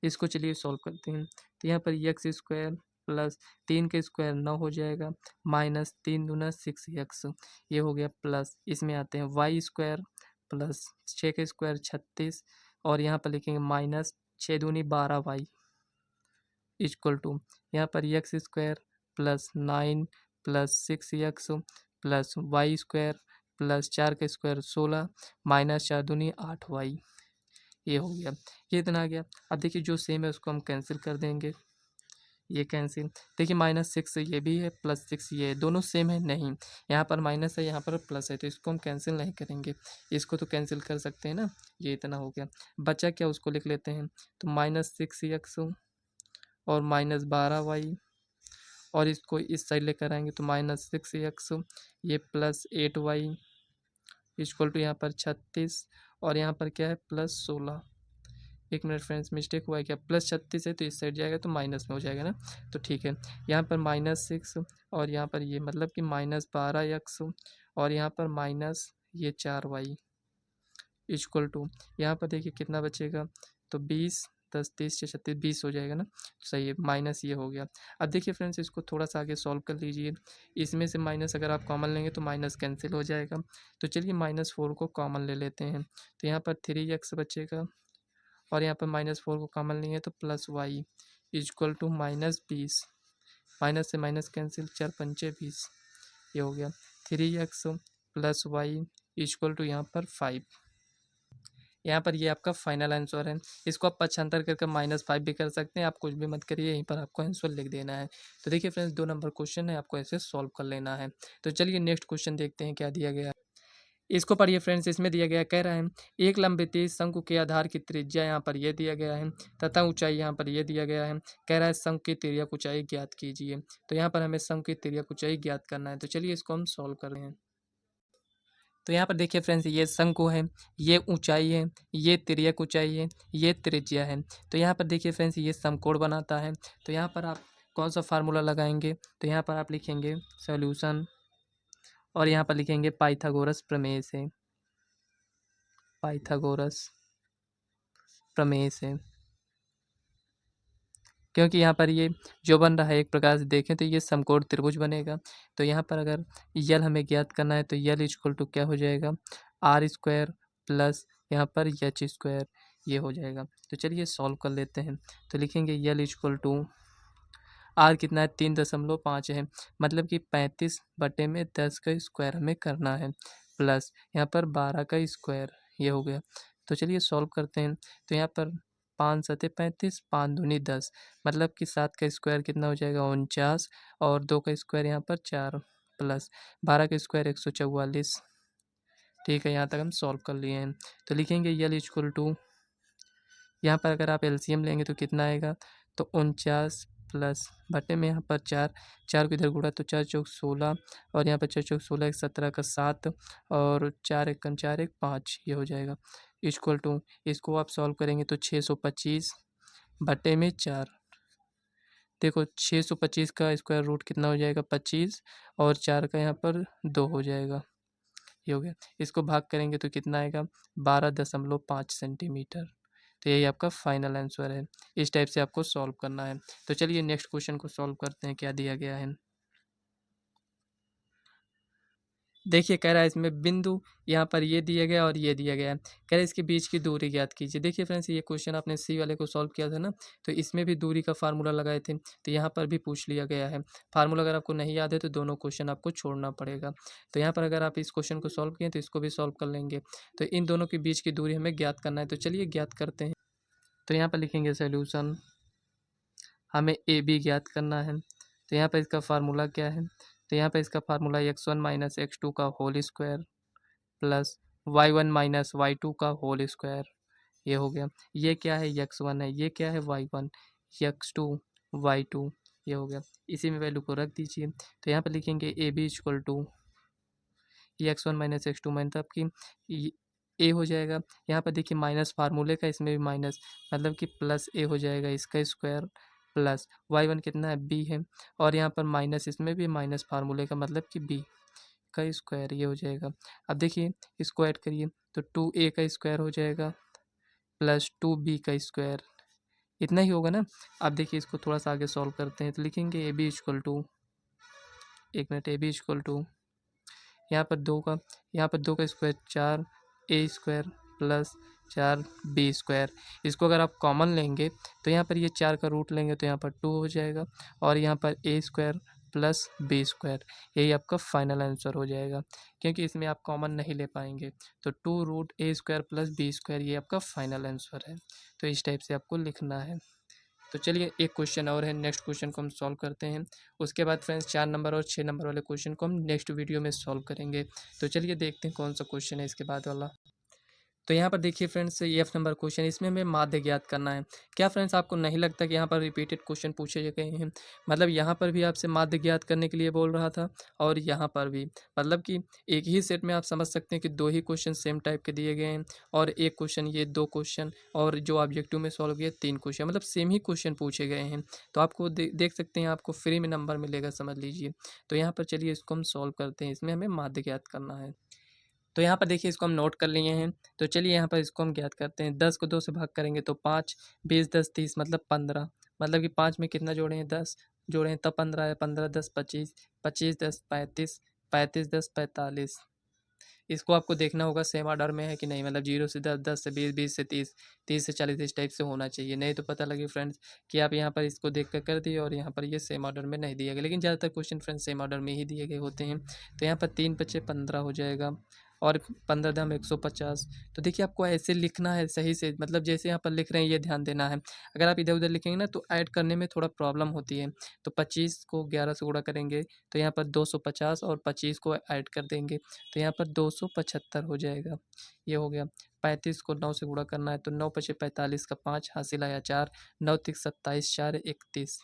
इसको चलिए सॉल्व करते हैं। तो यहाँ पर यक्स स्क्वायर प्लस 3 का स्क्वायर 9 हो जाएगा, माइनस 3 दूना 6 यक्स, ये हो गया प्लस, इसमें आते हैं वाई स्क्वायर प्लस 6 का स्क्वायर 36, और यहाँ पर लिखेंगे माइनस 6 दूनी 12 वाई इक्वल टू, यहाँ पर X square plus 9 plus 6 X plus Y square plus 4 का स्क्वायर 16 माइनस 4 दूनी 8 वाई, ये हो गया। ये इतना आ गया। अब देखिए जो सेम है उसको हम कैंसिल कर देंगे, ये कैंसिल। देखिए -6 ये भी है, +6 ये है, दोनों सेम है नहीं, यहाँ पर माइनस है यहाँ पर प्लस है, तो इसको हम कैंसिल नहीं करेंगे, इसको तो कैंसिल कर सकते हैं ना। ये इतना हो गया। बचा क्या, उसको लिख लेते हैं। तो -6 यक्स और -12 वाई, और इसको इस साइड लेकर आएंगे तो -6 यक्स, ये +8 वाई इक्वल टू यहाँ पर 36, और यहाँ पर क्या है +16। एक मिनट फ्रेंड्स, मिस्टेक हुआ है क्या, +36 है तो इस साइड जाएगा तो माइनस में हो जाएगा ना, तो ठीक है। यहाँ पर -6 और यहाँ पर ये मतलब कि -12 यक्स, और यहाँ पर माइनस ये 4 वाई इक्वल टू, यहाँ पर देखिए कितना बचेगा, तो 20 10 30 से 36 20 हो जाएगा ना, तो सही है, माइनस ये हो गया। अब देखिए फ्रेंड्स इसको थोड़ा सा आगे सॉल्व कर लीजिए, इसमें से माइनस अगर आप कॉमन लेंगे तो माइनस कैंसिल हो जाएगा, तो चलिए -4 को कॉमन ले लेते हैं। तो यहाँ पर 3 यक्स बचेगा, और यहाँ पर -4 को कॉमन लेंगे तो plus Y equal to -20, minus से माइनस कैंसिल, 4 पंचे 20, ये हो गया। 3 X plus Y equal to यहाँ पर 5, यहाँ पर ये आपका फाइनल आंसर है। इसको आप पक्षांतर करके -5 भी कर सकते हैं, आप कुछ भी मत करिए, यहीं पर आपको आंसर लिख देना है। तो देखिए फ्रेंड्स 2 नंबर क्वेश्चन है, आपको ऐसे सॉल्व कर लेना है। तो चलिए नेक्स्ट क्वेश्चन देखते हैं क्या दिया गया है। इसको पढ़िए फ्रेंड्स, इसमें दिया गया कह रहा है एक लंबवृत्तीय शंकु के आधार की त्रिज्या यहाँ पर ये दिया गया है तथा ऊंचाई यहाँ पर ये दिया गया है। कह रहा है शंकु की तिर्यक ऊंचाई ज्ञात कीजिए। तो यहाँ पर हमें शंकु की तिर्यक ऊंचाई ज्ञात करना है, तो चलिए इसको हम सॉल्व कर रहे हैं। तो यहाँ पर देखिए फ्रेंड्स ये शंकु है, ये ऊंचाई है, ये तिर्यक ऊंचाई है, ये त्रिज्या है। तो यहाँ पर देखिए फ्रेंड्स ये समकोण बनाता है। तो यहाँ पर आप कौन सा फार्मूला लगाएंगे, तो यहाँ पर आप लिखेंगे सॉल्यूशन, और यहाँ पर लिखेंगे पाइथागोरस प्रमेय से, पाइथागोरस प्रमेय से, क्योंकि यहाँ पर ये जो बन रहा है एक प्रकार से देखें तो ये समकोण त्रिभुज बनेगा। तो यहाँ पर अगर यल हमें ज्ञात करना है तो यल इक्वल टू क्या हो जाएगा, आर स्क्वायर प्लस यहाँ पर एच स्क्वायर, ये हो जाएगा। तो चलिए सॉल्व कर लेते हैं। तो लिखेंगे यल इक्वल टू आर कितना है 3.5 है, मतलब कि 35/10 का स्क्वायर हमें करना है, प्लस यहाँ पर 12 का स्क्वायर, ये हो गया। तो चलिए सॉल्व करते हैं। तो यहाँ पर 5 सते 35, 5 दूनी 10, मतलब कि 7 का स्क्वायर कितना हो जाएगा 49, और 2 का स्क्वायर यहाँ पर 4, प्लस 12 का स्क्वायर 144। ठीक है, यहाँ तक हम सॉल्व कर लिए हैं। तो लिखेंगे यल इक्वल टू, यहाँ पर अगर आप एलसीएम लेंगे तो कितना आएगा, तो 49 प्लस बटे में यहाँ पर 4, 4 को इधर गुणा तो 4 चौक 16, और यहाँ पर 4 चौक 16 एक 17 का 7, और 4 एक 4 एक 5, ये हो जाएगा इक्वल टू, इसको आप सॉल्व करेंगे तो 625 बटे में 4। देखो 625 का स्क्वायर रूट कितना हो जाएगा 25, और 4 का यहाँ पर 2 हो जाएगा, ये हो गया। इसको भाग करेंगे तो कितना आएगा 12.5 सेंटीमीटर। तो यही आपका फाइनल आंसर है। इस टाइप से आपको सॉल्व करना है। तो चलिए नेक्स्ट क्वेश्चन को सॉल्व करते हैं, क्या दिया गया है। देखिए कह रहा है इसमें बिंदु यहाँ पर ये दिया गया और ये दिया गया है, कह रहा है इसके बीच की दूरी ज्ञात कीजिए। देखिए फ्रेंड्स ये क्वेश्चन आपने सी वाले को सॉल्व किया था ना, तो इसमें भी दूरी का फार्मूला लगाए थे, तो यहाँ पर भी पूछ लिया गया है। फार्मूला अगर आपको नहीं याद है तो दोनों क्वेश्चन आपको छोड़ना पड़ेगा। तो यहाँ पर अगर आप इस क्वेश्चन को सॉल्व किए तो इसको भी सॉल्व कर लेंगे। तो इन दोनों के बीच की दूरी हमें ज्ञात करना है, तो चलिए ज्ञात करते हैं। तो यहाँ पर लिखेंगे सोल्यूशन, हमें ए बी ज्ञात करना है। तो यहाँ पर इसका फार्मूला क्या है, तो यहाँ पर इसका फार्मूला x1 माइनस x2 का whole square plus y1 minus y2 का होल स्क्वायर, ये हो गया। ये क्या है x1 है, ये क्या है y1, x2 y2, ये हो गया। इसी में वैल्यू को रख दीजिए। तो यहाँ पर लिखेंगे ए बी इक्वल टू ये x1 माइनस x2 मतलब कि ए हो जाएगा। यहाँ पर देखिए माइनस फार्मूले का, इसमें भी माइनस मतलब कि प्लस ए हो जाएगा, इसका स्क्वायर प्लस y1 कितना है b है, और यहाँ पर माइनस इसमें भी माइनस फार्मूले का मतलब कि b का स्क्वायर ये हो जाएगा। अब देखिए इसको ऐड करिए तो 2a का स्क्वायर हो जाएगा प्लस 2b का स्क्वायर, इतना ही होगा ना। अब देखिए इसको थोड़ा सा आगे सॉल्व करते हैं तो लिखेंगे ए बी इक्वल टू, एक minute, A B equal to यहाँ पर दो का square 4 A square plus 4 B square. इसको अगर आप कॉमन लेंगे तो यहाँ पर ये 4 का रूट लेंगे तो यहाँ पर 2 हो जाएगा, और यहाँ पर ए स्क्वायर प्लस बी स्क्वायर, यही आपका फाइनल आंसर हो जाएगा, क्योंकि इसमें आप कॉमन नहीं ले पाएंगे। तो 2 रूट ए स्क्वायर प्लस बी स्क्वायर ये आपका फाइनल आंसर है। तो इस टाइप से आपको लिखना है। तो चलिए एक क्वेश्चन और है, नेक्स्ट क्वेश्चन को हम सॉल्व करते हैं। उसके बाद फ्रेंड्स 4 नंबर और 6 नंबर वाले क्वेश्चन को हम नेक्स्ट वीडियो में सॉल्व करेंगे। तो चलिए देखते हैं कौन सा क्वेश्चन है इसके बाद वाला। तो यहाँ पर देखिए फ्रेंड्स, ये एफ नंबर क्वेश्चन, इसमें हमें माध्य ज्ञात करना है। क्या फ्रेंड्स आपको नहीं लगता कि यहाँ पर रिपीटेड क्वेश्चन पूछे गए हैं? मतलब यहाँ पर भी आपसे माध्य ज्ञात करने के लिए बोल रहा था, और यहाँ पर भी, मतलब कि एक ही सेट में आप समझ सकते हैं कि 2 ही क्वेश्चन सेम टाइप के दिए गए हैं, और एक क्वेश्चन ये 2 क्वेश्चन, और जो ऑब्जेक्टिव में सॉल्व किए 3 क्वेश्चन, मतलब सेम ही क्वेश्चन पूछे गए हैं। तो आपको देख सकते हैं, आपको फ्री में नंबर मिलेगा, समझ लीजिए। तो यहाँ पर चलिए इसको हम सॉल्व करते हैं, इसमें हमें माध्य ज्ञात करना है। तो यहाँ पर देखिए इसको हम नोट कर लिए हैं। तो चलिए यहाँ पर इसको हम ज्ञात करते हैं। 10 को 2 से भाग करेंगे तो 5, 20 10 30 मतलब 15, मतलब कि 5 में कितना जोड़े हैं, 10 जोड़े हैं तब 15 है, 15 10 25, 25 10 35, 35 10 45। इसको आपको देखना होगा सेम ऑर्डर में है कि नहीं, मतलब 0 से 10, 10 से 20, 20 से 30, 30 से 40, इस टाइप से होना चाहिए। नहीं तो पता लगे फ्रेंड्स कि आप यहाँ पर इसको देख कर दिए और यहाँ पर ये सेम ऑर्डर में नहीं दिया गया, लेकिन ज़्यादातर क्वेश्चन फ्रेंड्स सेम ऑर्डर में ही दिए गए होते हैं। तो यहाँ पर 3 बचे 15 हो जाएगा, और 15 दाम 150। तो देखिए आपको ऐसे लिखना है सही से, मतलब जैसे यहाँ पर लिख रहे हैं ये ध्यान देना है। अगर आप इधर उधर लिखेंगे ना तो ऐड करने में थोड़ा प्रॉब्लम होती है। तो 25 को 11 से गुणा करेंगे तो यहाँ पर 250, और 25 को ऐड कर देंगे तो यहाँ पर 275 हो जाएगा, ये हो गया। 35 को 9 से गुणा करना है तो 9 पचे 45 का 5 हासिल आया 4, 9 तिक 27, 4 31,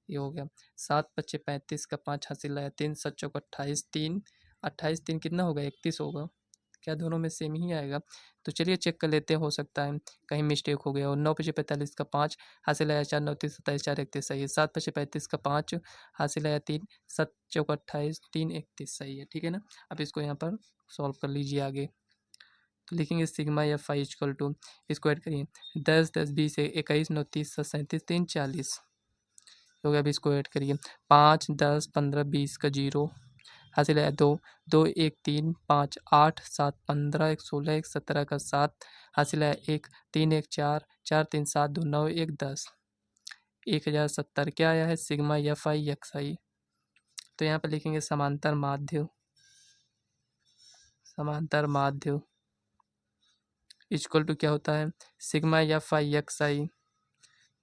ये हो गया। 7 पचे 35 का 5 हासिल आया 3, 7 चौक 28, 3 28 3 कितना होगा, 31 होगा। क्या दोनों में सेम ही आएगा? तो चलिए चेक कर लेते हैं, हो सकता है कहीं मिस्टेक हो गया। और 9 पचे 45 का 5 हासिल आया 4, 9 तिक 27, 4 31 सही है। 7 पचे 35 का 5 हासिल आया 3, 7 चौक 28, 3 31 सही है, ठीक है ना। अब इसको यहाँ पर सॉल्व कर लीजिए आगे। तो लिखेंगे sigma F I equal to, इसको ऐड करिए 10 10 20 21 9 30 7 37 3 40 हो गया। अब इसको ऐड करिए 5 10 15 20 का 0 हासिल है 2, 2 1 3 5 8 7 15 1 16 1 17 का 7 हासिल है 1, 3 1 4 4 3 7 2 9 1 10, 1070 क्या आया है, सिग्मा एफ आई एक्स आई। तो यहाँ पर लिखेंगे समांतर माध्य, समांतर माध्य इक्वल टू क्या होता है, sigma F I X I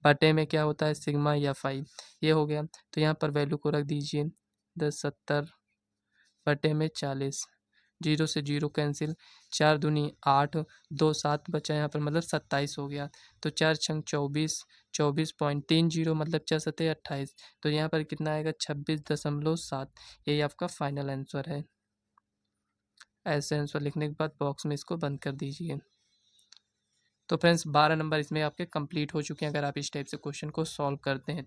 बटे में क्या होता है, सिग्मा एफ आई। ये हो गया। तो यहाँ पर वैल्यू को रख दीजिए 1070 बटे में 40, 0 से 0 कैंसिल, 4 दूनी 8, 2 7 बचा यहाँ पर, मतलब 27 हो गया। तो 4 छंग 24, 24.30 मतलब 4 सतह 28। तो यहाँ पर कितना आएगा, 26.7। यही आपका फाइनल आंसर है। ऐसे आंसर लिखने के बाद बॉक्स में इसको बंद कर दीजिए। तो फ्रेंड्स 12 नंबर इसमें आपके कंप्लीट हो चुके हैं अगर आप इस टाइप से क्वेश्चन को सॉल्व करते हैं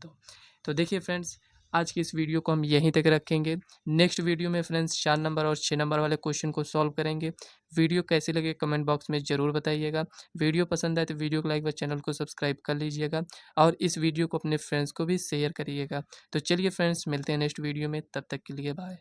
तो देखिए फ्रेंड्स, आज की इस वीडियो को हम यहीं तक रखेंगे। नेक्स्ट वीडियो में फ्रेंड्स 4 नंबर और 6 नंबर वाले क्वेश्चन को सॉल्व करेंगे। वीडियो कैसी लगे कमेंट बॉक्स में ज़रूर बताइएगा। वीडियो पसंद आए तो वीडियो को लाइक व चैनल को सब्सक्राइब कर लीजिएगा, और इस वीडियो को अपने फ्रेंड्स को भी शेयर करिएगा। तो चलिए फ्रेंड्स, मिलते हैं नेक्स्ट वीडियो में, तब तक के लिए बाय।